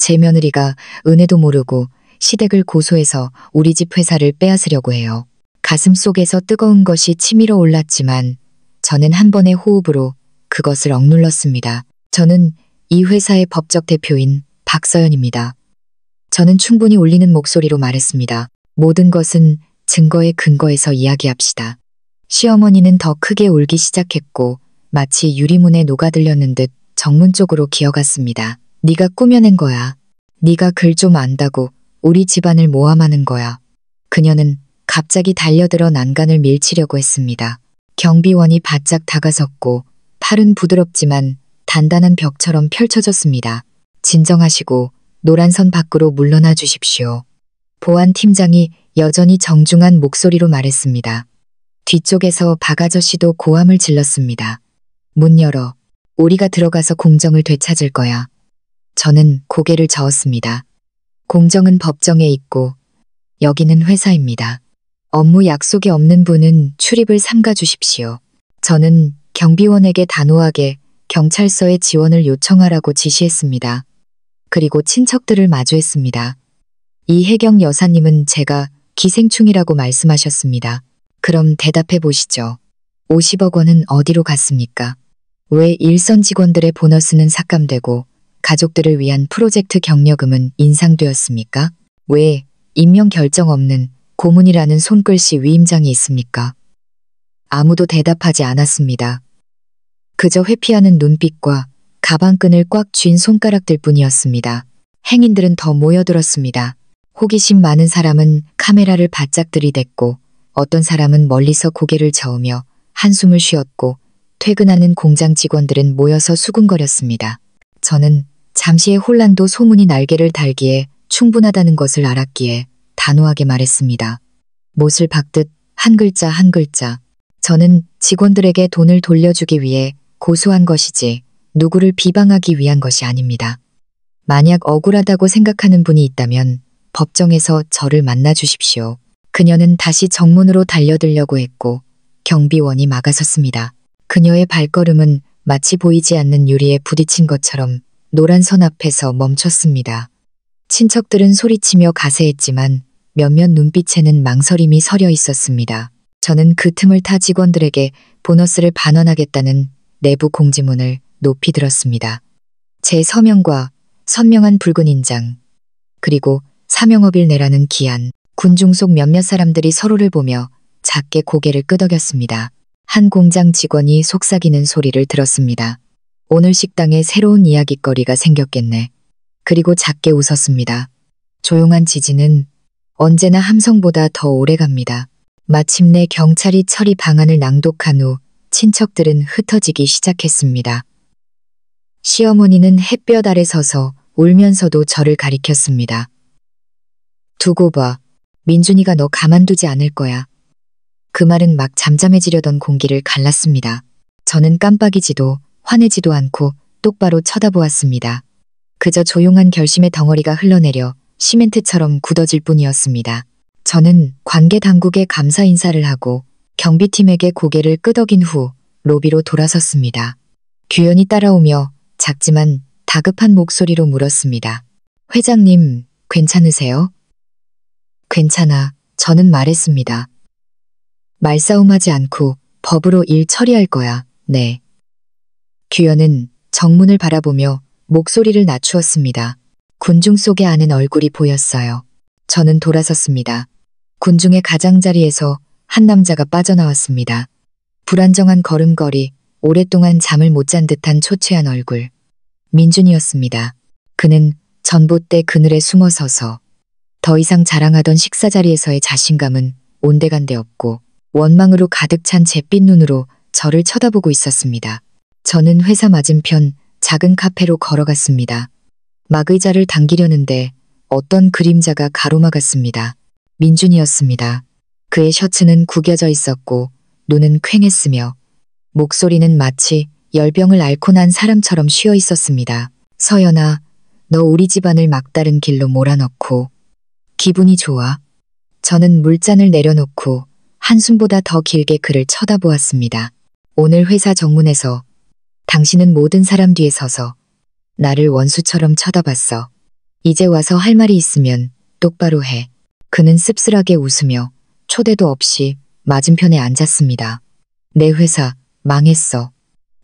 제 며느리가 은혜도 모르고 시댁을 고소해서 우리 집 회사를 빼앗으려고 해요. 가슴 속에서 뜨거운 것이 치밀어 올랐지만 저는 한 번의 호흡으로 그것을 억눌렀습니다. 저는 이 회사의 법적 대표인 박서연입니다. 저는 충분히 울리는 목소리로 말했습니다. 모든 것은 증거의 근거에서 이야기합시다. 시어머니는 더 크게 울기 시작했고 마치 유리문에 녹아들렸는 듯 정문 쪽으로 기어갔습니다. 네가 꾸며낸 거야. 네가 글 좀 안다고 우리 집안을 모함하는 거야. 그녀는 갑자기 달려들어 난간을 밀치려고 했습니다. 경비원이 바짝 다가섰고 팔은 부드럽지만 단단한 벽처럼 펼쳐졌습니다. 진정하시고 노란 선 밖으로 물러나 주십시오. 보안팀장이 여전히 정중한 목소리로 말했습니다. 뒤쪽에서 박 아저씨도 고함을 질렀습니다. 문 열어. 우리가 들어가서 공정을 되찾을 거야. 저는 고개를 저었습니다. 공정은 법정에 있고 여기는 회사입니다. 업무 약속이 없는 분은 출입을 삼가 주십시오. 저는 경비원에게 단호하게 경찰서에 지원을 요청하라고 지시했습니다. 그리고 친척들을 마주했습니다. 이혜경 여사님은 제가 기생충이라고 말씀하셨습니다. 그럼 대답해 보시죠. 50억 원은 어디로 갔습니까? 왜 일선 직원들의 보너스는 삭감되고 가족들을 위한 프로젝트 격려금은 인상되었습니까? 왜 임명 결정 없는 고문이라는 손글씨 위임장이 있습니까? 아무도 대답하지 않았습니다. 그저 회피하는 눈빛과 가방끈을 꽉 쥔 손가락들 뿐이었습니다. 행인들은 더 모여들었습니다. 호기심 많은 사람은 카메라를 바짝 들이댔고 어떤 사람은 멀리서 고개를 저으며 한숨을 쉬었고 퇴근하는 공장 직원들은 모여서 수군거렸습니다. 저는 잠시의 혼란도 소문이 날개를 달기에 충분하다는 것을 알았기에 단호하게 말했습니다. 못을 박듯 한 글자 한 글자. 저는 직원들에게 돈을 돌려주기 위해 고소한 것이지 누구를 비방하기 위한 것이 아닙니다. 만약 억울하다고 생각하는 분이 있다면 법정에서 저를 만나 주십시오. 그녀는 다시 정문으로 달려들려고 했고 경비원이 막아섰습니다. 그녀의 발걸음은 마치 보이지 않는 유리에 부딪힌 것처럼 노란 선 앞에서 멈췄습니다. 친척들은 소리치며 가세했지만 몇몇 눈빛에는 망설임이 서려 있었습니다. 저는 그 틈을 타 직원들에게 보너스를 반환하겠다는 내부 공지문을 높이 들었습니다. 제 서명과 선명한 붉은 인장, 그리고 사명업일 내라는 기한. 군중 속 몇몇 사람들이 서로를 보며 작게 고개를 끄덕였습니다. 한 공장 직원이 속삭이는 소리를 들었습니다. 오늘 식당에 새로운 이야깃거리가 생겼겠네. 그리고 작게 웃었습니다. 조용한 지지는 언제나 함성보다 더 오래갑니다. 마침내 경찰이 처리 방안을 낭독한 후 친척들은 흩어지기 시작했습니다. 시어머니는 햇볕 아래 서서 울면서도 저를 가리켰습니다. 두고 봐. 민준이가 너 가만두지 않을 거야. 그 말은 막 잠잠해지려던 공기를 갈랐습니다. 저는 깜빡이지도 화내지도 않고 똑바로 쳐다보았습니다. 그저 조용한 결심의 덩어리가 흘러내려 시멘트처럼 굳어질 뿐이었습니다. 저는 관계 당국에 감사 인사를 하고 경비팀에게 고개를 끄덕인 후 로비로 돌아섰습니다. 규현이 따라오며 작지만 다급한 목소리로 물었습니다. 회장님, 괜찮으세요? 괜찮아, 저는 말했습니다. 말싸움하지 않고 법으로 일 처리할 거야, 네. 규현은 정문을 바라보며 목소리를 낮추었습니다. 군중 속에 아는 얼굴이 보였어요. 저는 돌아섰습니다. 군중의 가장자리에서 한 남자가 빠져나왔습니다. 불안정한 걸음걸이, 오랫동안 잠을 못 잔 듯한 초췌한 얼굴. 민준이었습니다. 그는 전봇대 그늘에 숨어서서 더 이상 자랑하던 식사 자리에서의 자신감은 온데간데 없고 원망으로 가득 찬 잿빛 눈으로 저를 쳐다보고 있었습니다. 저는 회사 맞은편 작은 카페로 걸어갔습니다. 막의자를 당기려는데 어떤 그림자가 가로막았습니다. 민준이었습니다. 그의 셔츠는 구겨져 있었고 눈은 퀭했으며 목소리는 마치 열병을 앓고 난 사람처럼 쉬어 있었습니다. 서연아, 너 우리 집안을 막다른 길로 몰아넣고 기분이 좋아. 저는 물잔을 내려놓고 한숨보다 더 길게 그를 쳐다보았습니다. 오늘 회사 정문에서 당신은 모든 사람 뒤에 서서 나를 원수처럼 쳐다봤어. 이제 와서 할 말이 있으면 똑바로 해. 그는 씁쓸하게 웃으며 초대도 없이 맞은편에 앉았습니다. 내 회사 망했어.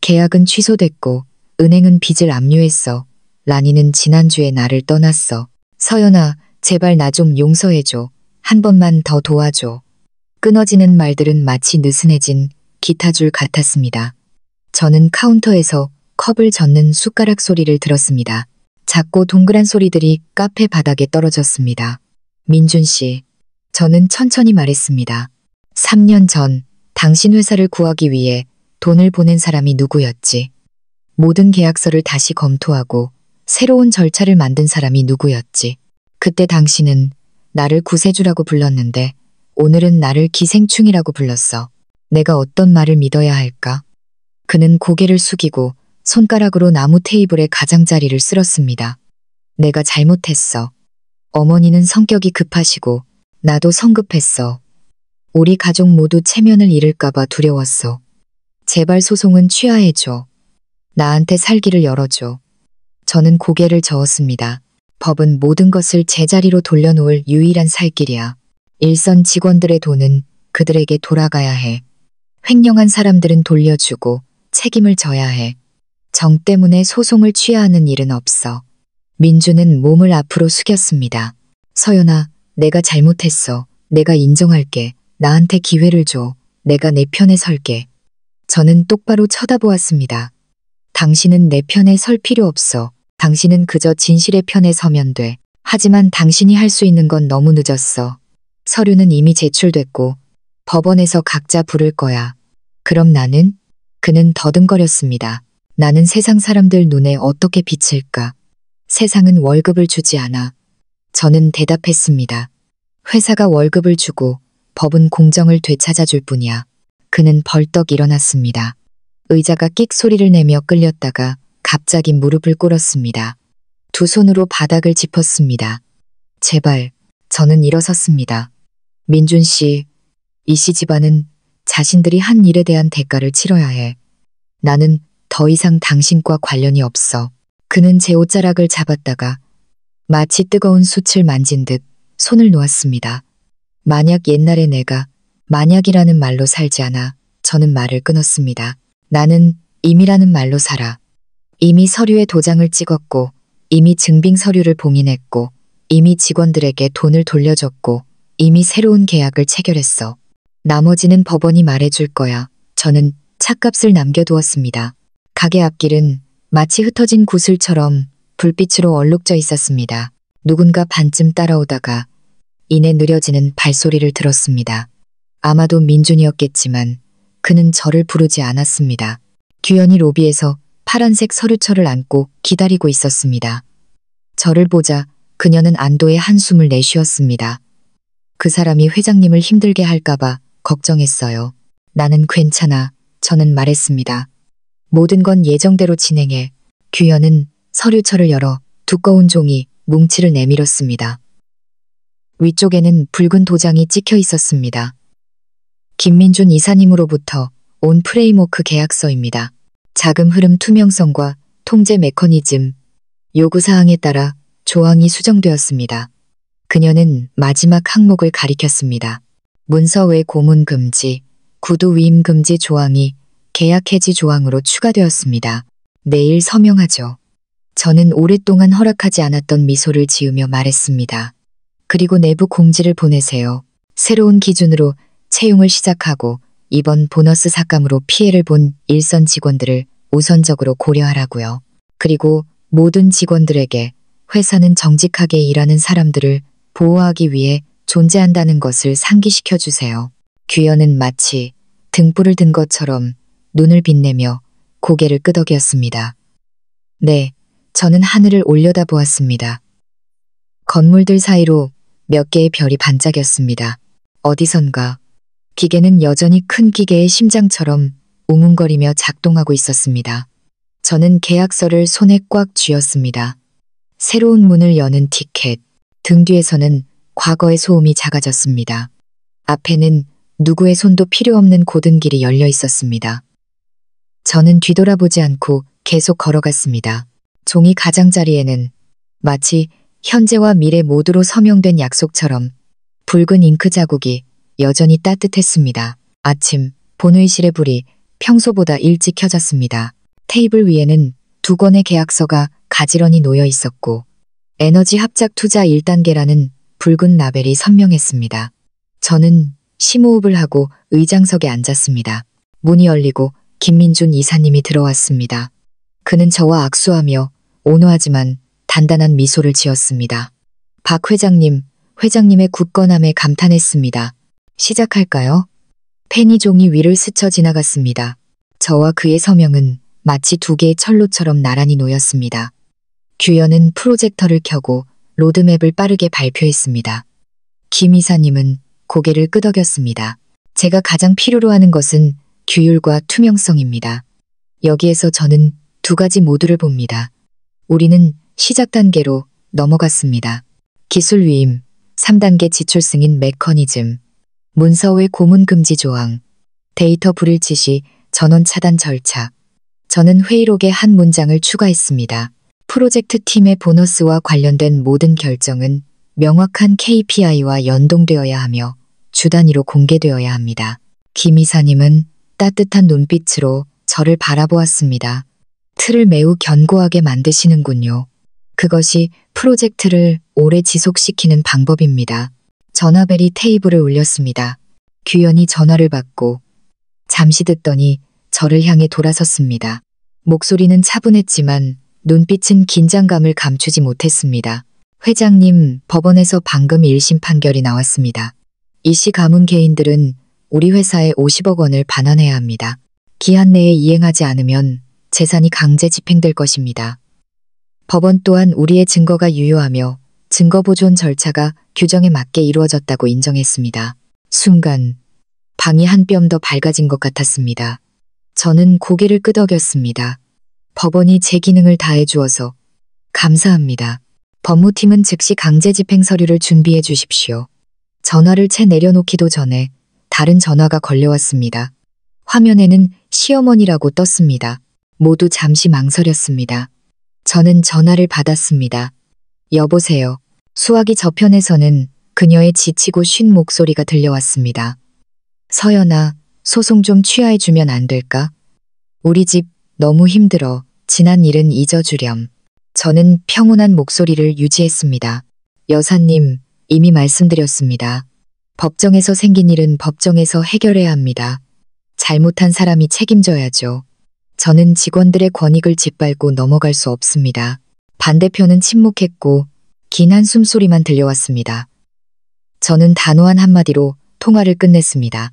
계약은 취소됐고 은행은 빚을 압류했어. 라니는 지난주에 나를 떠났어. 서연아, 제발 나 좀 용서해줘. 한 번만 더 도와줘. 끊어지는 말들은 마치 느슨해진 기타줄 같았습니다. 저는 카운터에서 컵을 젓는 숟가락 소리를 들었습니다. 작고 동그란 소리들이 카페 바닥에 떨어졌습니다. 민준 씨, 저는 천천히 말했습니다. 3년 전 당신 회사를 구하기 위해 돈을 보낸 사람이 누구였지? 모든 계약서를 다시 검토하고 새로운 절차를 만든 사람이 누구였지? 그때 당신은 나를 구세주라고 불렀는데 오늘은 나를 기생충이라고 불렀어. 내가 어떤 말을 믿어야 할까? 그는 고개를 숙이고 손가락으로 나무 테이블의 가장자리를 쓸었습니다. 내가 잘못했어. 어머니는 성격이 급하시고 나도 성급했어. 우리 가족 모두 체면을 잃을까봐 두려웠어. 제발 소송은 취하해줘. 나한테 살기를 열어줘. 저는 고개를 저었습니다. 법은 모든 것을 제자리로 돌려놓을 유일한 살길이야. 일선 직원들의 돈은 그들에게 돌아가야 해. 횡령한 사람들은 돌려주고 책임을 져야 해. 정 때문에 소송을 취하하는 일은 없어. 민주는 몸을 앞으로 숙였습니다. 서연아, 내가 잘못했어. 내가 인정할게. 나한테 기회를 줘. 내가 내 편에 설게. 저는 똑바로 쳐다보았습니다. 당신은 내 편에 설 필요 없어. 당신은 그저 진실의 편에 서면 돼. 하지만 당신이 할 수 있는 건 너무 늦었어. 서류는 이미 제출됐고 법원에서 각자 부를 거야. 그럼 나는? 그는 더듬거렸습니다. 나는 세상 사람들 눈에 어떻게 비칠까? 세상은 월급을 주지 않아. 저는 대답했습니다. 회사가 월급을 주고 법은 공정을 되찾아줄 뿐이야. 그는 벌떡 일어났습니다. 의자가 끽 소리를 내며 끌렸다가 갑자기 무릎을 꿇었습니다. 두 손으로 바닥을 짚었습니다. 제발, 저는 일어섰습니다. 민준 씨, 이 씨 집안은 자신들이 한 일에 대한 대가를 치러야 해. 나는 더 이상 당신과 관련이 없어. 그는 제 옷자락을 잡았다가 마치 뜨거운 숯을 만진 듯 손을 놓았습니다. 만약 옛날에 내가 만약이라는 말로 살지 않아 저는 말을 끊었습니다. 나는 임이라는 말로 살아. 이미 서류에 도장을 찍었고 이미 증빙 서류를 봉인했고 이미 직원들에게 돈을 돌려줬고 이미 새로운 계약을 체결했어. 나머지는 법원이 말해줄 거야. 저는 찻값을 남겨두었습니다. 가게 앞길은 마치 흩어진 구슬처럼 불빛으로 얼룩져 있었습니다. 누군가 반쯤 따라오다가 이내 느려지는 발소리를 들었습니다. 아마도 민준이었겠지만 그는 저를 부르지 않았습니다. 규현이 로비에서 파란색 서류철을 안고 기다리고 있었습니다. 저를 보자 그녀는 안도의 한숨을 내쉬었습니다. 그 사람이 회장님을 힘들게 할까봐 걱정했어요. 나는 괜찮아. 저는 말했습니다. 모든 건 예정대로 진행해. 규현은 서류철을 열어 두꺼운 종이 뭉치를 내밀었습니다. 위쪽에는 붉은 도장이 찍혀 있었습니다. 김민준 이사님으로부터 온 프레임워크 계약서입니다. 자금 흐름 투명성과 통제 메커니즘, 요구사항에 따라 조항이 수정되었습니다. 그녀는 마지막 항목을 가리켰습니다. 문서 외 고문 금지, 구두 위임 금지 조항이 계약 해지 조항으로 추가되었습니다. 내일 서명하죠. 저는 오랫동안 허락하지 않았던 미소를 지으며 말했습니다. 그리고 내부 공지를 보내세요. 새로운 기준으로 채용을 시작하고 이번 보너스 삭감으로 피해를 본 일선 직원들을 우선적으로 고려하라고요. 그리고 모든 직원들에게 회사는 정직하게 일하는 사람들을 보호하기 위해 존재한다는 것을 상기시켜 주세요. 규현은 마치 등불을 든 것처럼 눈을 빛내며 고개를 끄덕였습니다. 네, 저는 하늘을 올려다보았습니다. 건물들 사이로 몇 개의 별이 반짝였습니다. 어디선가 기계는 여전히 큰 기계의 심장처럼 웅웅거리며 작동하고 있었습니다. 저는 계약서를 손에 꽉 쥐었습니다. 새로운 문을 여는 티켓, 등 뒤에서는 과거의 소음이 작아졌습니다. 앞에는 누구의 손도 필요 없는 고든 길이 열려 있었습니다. 저는 뒤돌아보지 않고 계속 걸어갔습니다. 종이 가장자리에는 마치 현재와 미래 모두로 서명된 약속처럼 붉은 잉크 자국이 여전히 따뜻했습니다. 아침, 본회의실의 불이 평소보다 일찍 켜졌습니다. 테이블 위에는 2권의 계약서가 가지런히 놓여 있었고 에너지 합작 투자 1단계라는 붉은 라벨이 선명했습니다. 저는 심호흡을 하고 의장석에 앉았습니다. 문이 열리고 김민준 이사님이 들어왔습니다. 그는 저와 악수하며 온화하지만 단단한 미소를 지었습니다. 박 회장님, 회장님의 굳건함에 감탄했습니다. 시작할까요? 펜이 종이 위를 스쳐 지나갔습니다. 저와 그의 서명은 마치 2개의 철로처럼 나란히 놓였습니다. 규현은 프로젝터를 켜고 로드맵을 빠르게 발표했습니다. 김 이사님은 고개를 끄덕였습니다. 제가 가장 필요로 하는 것은 규율과 투명성입니다. 여기에서 저는 2가지 모두를 봅니다. 우리는 시작 단계로 넘어갔습니다. 기술 위임, 3단계 지출 승인 메커니즘, 문서 외 고문 금지 조항, 데이터 불일치 시 전원 차단 절차. 저는 회의록에 한 문장을 추가했습니다. 프로젝트 팀의 보너스와 관련된 모든 결정은 명확한 KPI와 연동되어야 하며 주 단위로 공개되어야 합니다. 김 이사님은 따뜻한 눈빛으로 저를 바라보았습니다. 틀을 매우 견고하게 만드시는군요. 그것이 프로젝트를 오래 지속시키는 방법입니다. 전화벨이 테이블을 울렸습니다. 규현이 전화를 받고 잠시 듣더니 저를 향해 돌아섰습니다. 목소리는 차분했지만 눈빛은 긴장감을 감추지 못했습니다. 회장님, 법원에서 방금 1심 판결이 나왔습니다. 이씨 가문 개인들은 우리 회사에 50억 원을 반환해야 합니다. 기한 내에 이행하지 않으면 재산이 강제 집행될 것입니다. 법원 또한 우리의 증거가 유효하며 증거 보존 절차가 규정에 맞게 이루어졌다고 인정했습니다. 순간 방이 한 뼘 더 밝아진 것 같았습니다. 저는 고개를 끄덕였습니다. 법원이 제 기능을 다해 주어서 감사합니다. 법무팀은 즉시 강제 집행 서류를 준비해 주십시오. 전화를 채 내려놓기도 전에 다른 전화가 걸려왔습니다. 화면에는 시어머니라고 떴습니다. 모두 잠시 망설였습니다. 저는 전화를 받았습니다. 여보세요. 수화기 저편에서는 그녀의 지치고 쉰 목소리가 들려왔습니다. 서연아, 소송 좀 취하해주면 안 될까? 우리 집 너무 힘들어. 지난 일은 잊어주렴. 저는 평온한 목소리를 유지했습니다. 여사님, 이미 말씀드렸습니다. 법정에서 생긴 일은 법정에서 해결해야 합니다. 잘못한 사람이 책임져야죠. 저는 직원들의 권익을 짓밟고 넘어갈 수 없습니다. 반대편은 침묵했고 긴 한숨 소리만 들려왔습니다. 저는 단호한 한마디로 통화를 끝냈습니다.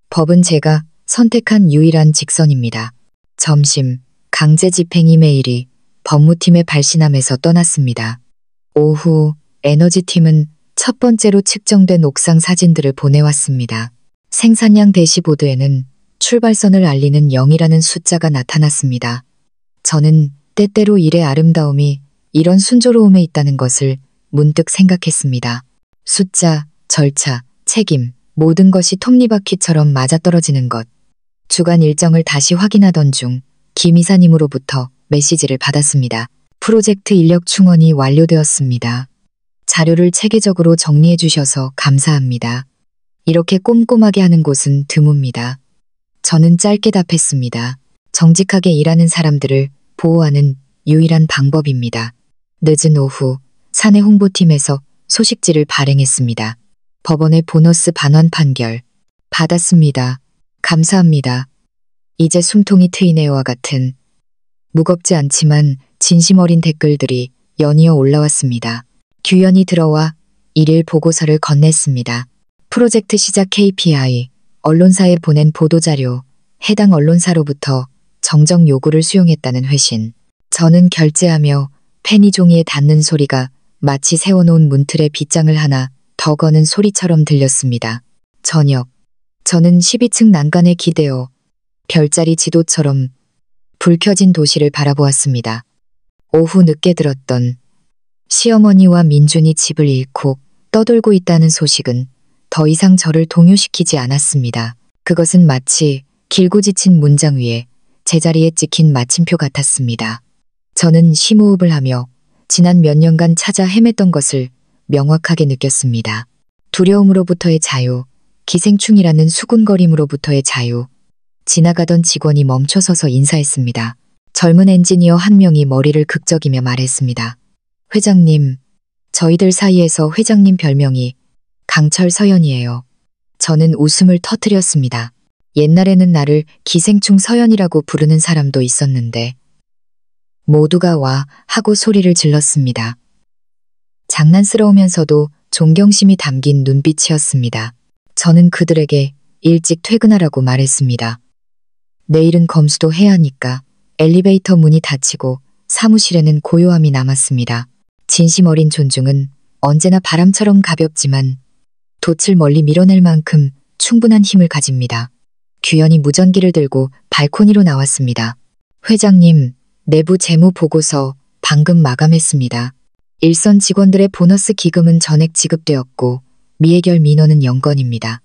법은 제가 선택한 유일한 직선입니다. 점심, 강제 집행 이메일이 법무팀의 발신함에서 떠났습니다. 오후, 에너지팀은 첫 번째로 측정된 옥상 사진들을 보내왔습니다. 생산량 대시보드에는 출발선을 알리는 0이라는 숫자가 나타났습니다. 저는 때때로 일의 아름다움이 이런 순조로움에 있다는 것을 문득 생각했습니다. 숫자, 절차, 책임, 모든 것이 톱니바퀴처럼 맞아떨어지는 것. 주간 일정을 다시 확인하던 중 김 이사님으로부터 메시지를 받았습니다. 프로젝트 인력 충원이 완료되었습니다. 자료를 체계적으로 정리해 주셔서 감사합니다. 이렇게 꼼꼼하게 하는 곳은 드뭅니다. 저는 짧게 답했습니다. 정직하게 일하는 사람들을 보호하는 유일한 방법입니다. 늦은 오후, 사내 홍보팀에서 소식지를 발행했습니다. 법원의 보너스 반환 판결. 받았습니다. 감사합니다. 이제 숨통이 트이네요와 같은 무겁지 않지만 진심 어린 댓글들이 연이어 올라왔습니다. 규현이 들어와 일일 보고서를 건넸습니다. 프로젝트 시작 KPI, 언론사에 보낸 보도자료, 해당 언론사로부터 정정 요구를 수용했다는 회신. 저는 결제하며 펜이 종이에 닿는 소리가 마치 세워놓은 문틀에 빗장을 하나 더 거는 소리처럼 들렸습니다. 저녁, 저는 12층 난간에 기대어 별자리 지도처럼 불 켜진 도시를 바라보았습니다. 오후 늦게 들었던 시어머니와 민준이 집을 잃고 떠돌고 있다는 소식은 더 이상 저를 동요시키지 않았습니다. 그것은 마치 길고 지친 문장 위에 제자리에 찍힌 마침표 같았습니다. 저는 심호흡을 하며 지난 몇 년간 찾아 헤맸던 것을 명확하게 느꼈습니다. 두려움으로부터의 자유, 기생충이라는 수군거림으로부터의 자유. 지나가던 직원이 멈춰서서 인사했습니다. 젊은 엔지니어 한 명이 머리를 극적이며 말했습니다. 회장님, 저희들 사이에서 회장님 별명이 강철 서연이에요. 저는 웃음을 터뜨렸습니다. 옛날에는 나를 기생충 서연이라고 부르는 사람도 있었는데 모두가 와 하고 소리를 질렀습니다. 장난스러우면서도 존경심이 담긴 눈빛이었습니다. 저는 그들에게 일찍 퇴근하라고 말했습니다. 내일은 검수도 해야 하니까. 엘리베이터 문이 닫히고 사무실에는 고요함이 남았습니다. 진심 어린 존중은 언제나 바람처럼 가볍지만 돛을 멀리 밀어낼 만큼 충분한 힘을 가집니다. 규현이 무전기를 들고 발코니로 나왔습니다. 회장님, 내부 재무 보고서 방금 마감했습니다. 일선 직원들의 보너스 기금은 전액 지급되었고 미해결 민원은 영건입니다.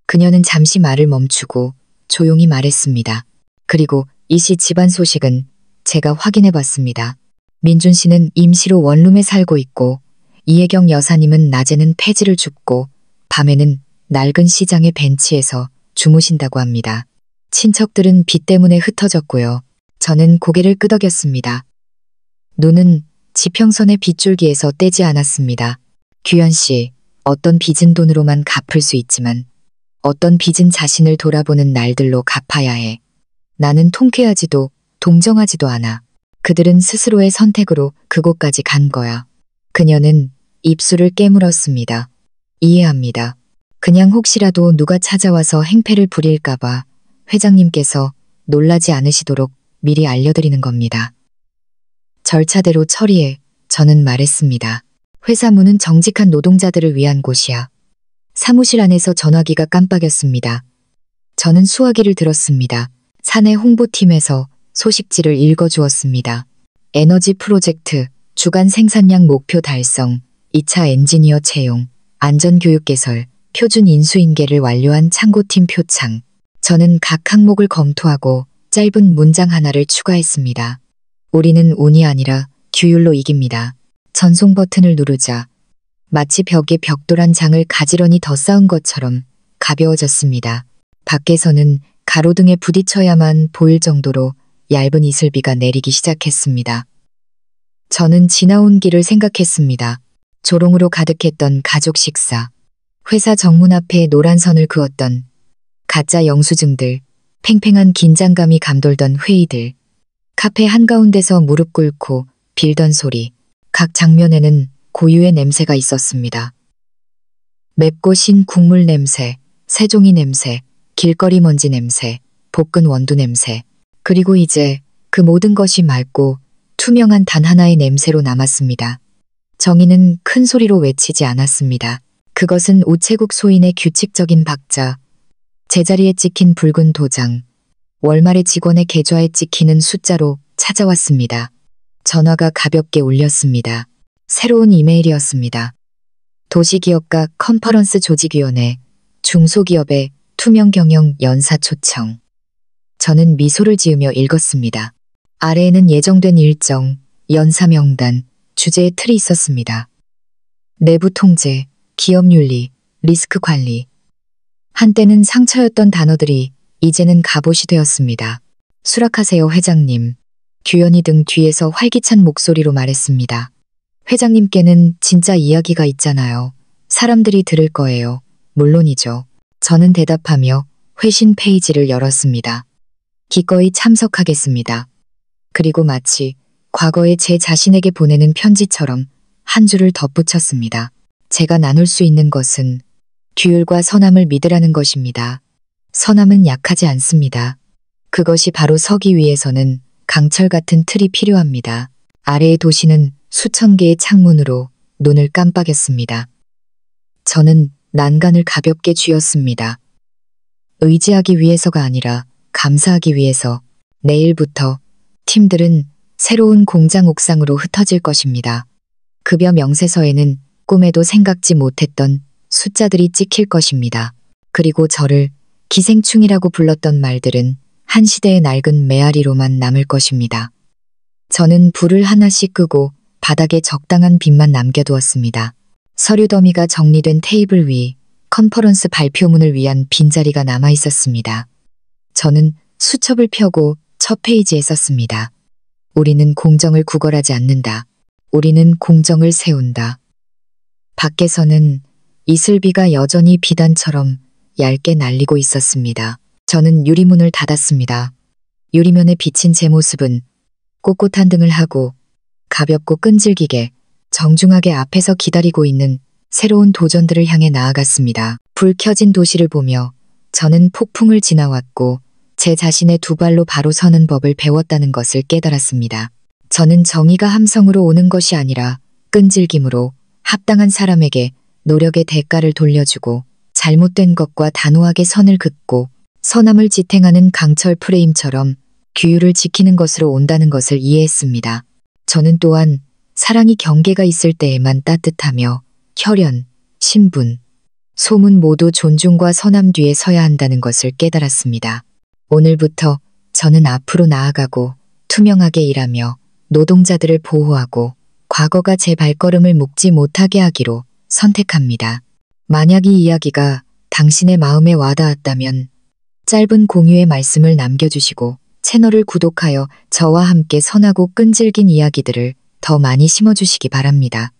그녀는 잠시 말을 멈추고 조용히 말했습니다. 그리고 이 시 집안 소식은 제가 확인해 봤습니다. 민준 씨는 임시로 원룸에 살고 있고 이혜경 여사님은 낮에는 폐지를 줍고 밤에는 낡은 시장의 벤치에서 주무신다고 합니다. 친척들은 비 때문에 흩어졌고요. 저는 고개를 끄덕였습니다. 눈은 지평선의 빗줄기에서 떼지 않았습니다. 규현 씨, 어떤 빚은 돈으로만 갚을 수 있지만 어떤 빚은 자신을 돌아보는 날들로 갚아야 해. 나는 통쾌하지도 동정하지도 않아. 그들은 스스로의 선택으로 그곳까지 간 거야. 그녀는 입술을 깨물었습니다. 이해합니다. 그냥 혹시라도 누가 찾아와서 행패를 부릴까봐 회장님께서 놀라지 않으시도록 미리 알려드리는 겁니다. 절차대로 처리해, 저는 말했습니다. 회사 문은 정직한 노동자들을 위한 곳이야. 사무실 안에서 전화기가 깜빡였습니다. 저는 수화기를 들었습니다. 사내 홍보팀에서 소식지를 읽어주었습니다. 에너지 프로젝트, 주간 생산량 목표 달성, 2차 엔지니어 채용, 안전교육 개설, 표준 인수인계를 완료한 창고팀 표창. 저는 각 항목을 검토하고 짧은 문장 하나를 추가했습니다. 우리는 운이 아니라 규율로 이깁니다. 전송 버튼을 누르자 마치 벽에 벽돌한 장을 가지런히 덧쌓은 것처럼 가벼워졌습니다. 밖에서는 가로등에 부딪혀야만 보일 정도로 얇은 이슬비가 내리기 시작했습니다. 저는 지나온 길을 생각했습니다. 조롱으로 가득했던 가족 식사, 회사 정문 앞에 노란 선을 그었던 가짜 영수증들, 팽팽한 긴장감이 감돌던 회의들, 카페 한가운데서 무릎 꿇고 빌던 소리, 각 장면에는 고유의 냄새가 있었습니다. 맵고 신 국물 냄새, 새종이 냄새, 길거리 먼지 냄새, 볶은 원두 냄새, 그리고 이제 그 모든 것이 맑고 투명한 단 하나의 냄새로 남았습니다. 정의는 큰 소리로 외치지 않았습니다. 그것은 우체국 소인의 규칙적인 박자, 제자리에 찍힌 붉은 도장, 월말의 직원의 계좌에 찍히는 숫자로 찾아왔습니다. 전화가 가볍게 울렸습니다. 새로운 이메일이었습니다. 도시기업가 컨퍼런스 조직위원회, 중소기업의 투명 경영 연사 초청. 저는 미소를 지으며 읽었습니다. 아래에는 예정된 일정, 연사 명단, 주제의 틀이 있었습니다. 내부 통제, 기업 윤리, 리스크 관리. 한때는 상처였던 단어들이 이제는 갑옷이 되었습니다. 수락하세요, 회장님. 규현이 등 뒤에서 활기찬 목소리로 말했습니다. 회장님께는 진짜 이야기가 있잖아요. 사람들이 들을 거예요. 물론이죠. 저는 대답하며 회신 페이지를 열었습니다. 기꺼이 참석하겠습니다. 그리고 마치 과거에 제 자신에게 보내는 편지처럼 한 줄을 덧붙였습니다. 제가 나눌 수 있는 것은 규율과 선함을 믿으라는 것입니다. 선함은 약하지 않습니다. 그것이 바로 서기 위해서는 강철 같은 틀이 필요합니다. 아래의 도시는 수천 개의 창문으로 눈을 깜빡였습니다. 저는 난간을 가볍게 쥐었습니다. 의지하기 위해서가 아니라 감사하기 위해서. 내일부터 팀들은 새로운 공장 옥상으로 흩어질 것입니다. 급여 명세서에는 꿈에도 생각지 못했던 숫자들이 찍힐 것입니다. 그리고 저를 기생충이라고 불렀던 말들은 한 시대의 낡은 메아리로만 남을 것입니다. 저는 불을 하나씩 끄고 바닥에 적당한 빈만 남겨두었습니다. 서류 더미가 정리된 테이블 위 컨퍼런스 발표문을 위한 빈자리가 남아 있었습니다. 저는 수첩을 펴고 첫 페이지에 썼습니다. 우리는 공정을 구걸하지 않는다. 우리는 공정을 세운다. 밖에서는 이슬비가 여전히 비단처럼 얇게 날리고 있었습니다. 저는 유리문을 닫았습니다. 유리면에 비친 제 모습은 꼿꼿한 등을 하고 가볍고 끈질기게 정중하게 앞에서 기다리고 있는 새로운 도전들을 향해 나아갔습니다. 불 켜진 도시를 보며 저는 폭풍을 지나왔고 제 자신의 두 발로 바로 서는 법을 배웠다는 것을 깨달았습니다. 저는 정의가 함성으로 오는 것이 아니라 끈질김으로 합당한 사람에게 노력의 대가를 돌려주고 잘못된 것과 단호하게 선을 긋고 선함을 지탱하는 강철 프레임처럼 규율을 지키는 것으로 온다는 것을 이해했습니다. 저는 또한 사랑이 경계가 있을 때에만 따뜻하며 혈연, 신분, 소문 모두 존중과 선함 뒤에 서야 한다는 것을 깨달았습니다. 오늘부터 저는 앞으로 나아가고 투명하게 일하며 노동자들을 보호하고 과거가 제 발걸음을 묶지 못하게 하기로 선택합니다. 만약 이 이야기가 당신의 마음에 와닿았다면 짧은 공유의 말씀을 남겨주시고 채널을 구독하여 저와 함께 선하고 끈질긴 이야기들을 더 많이 심어주시기 바랍니다.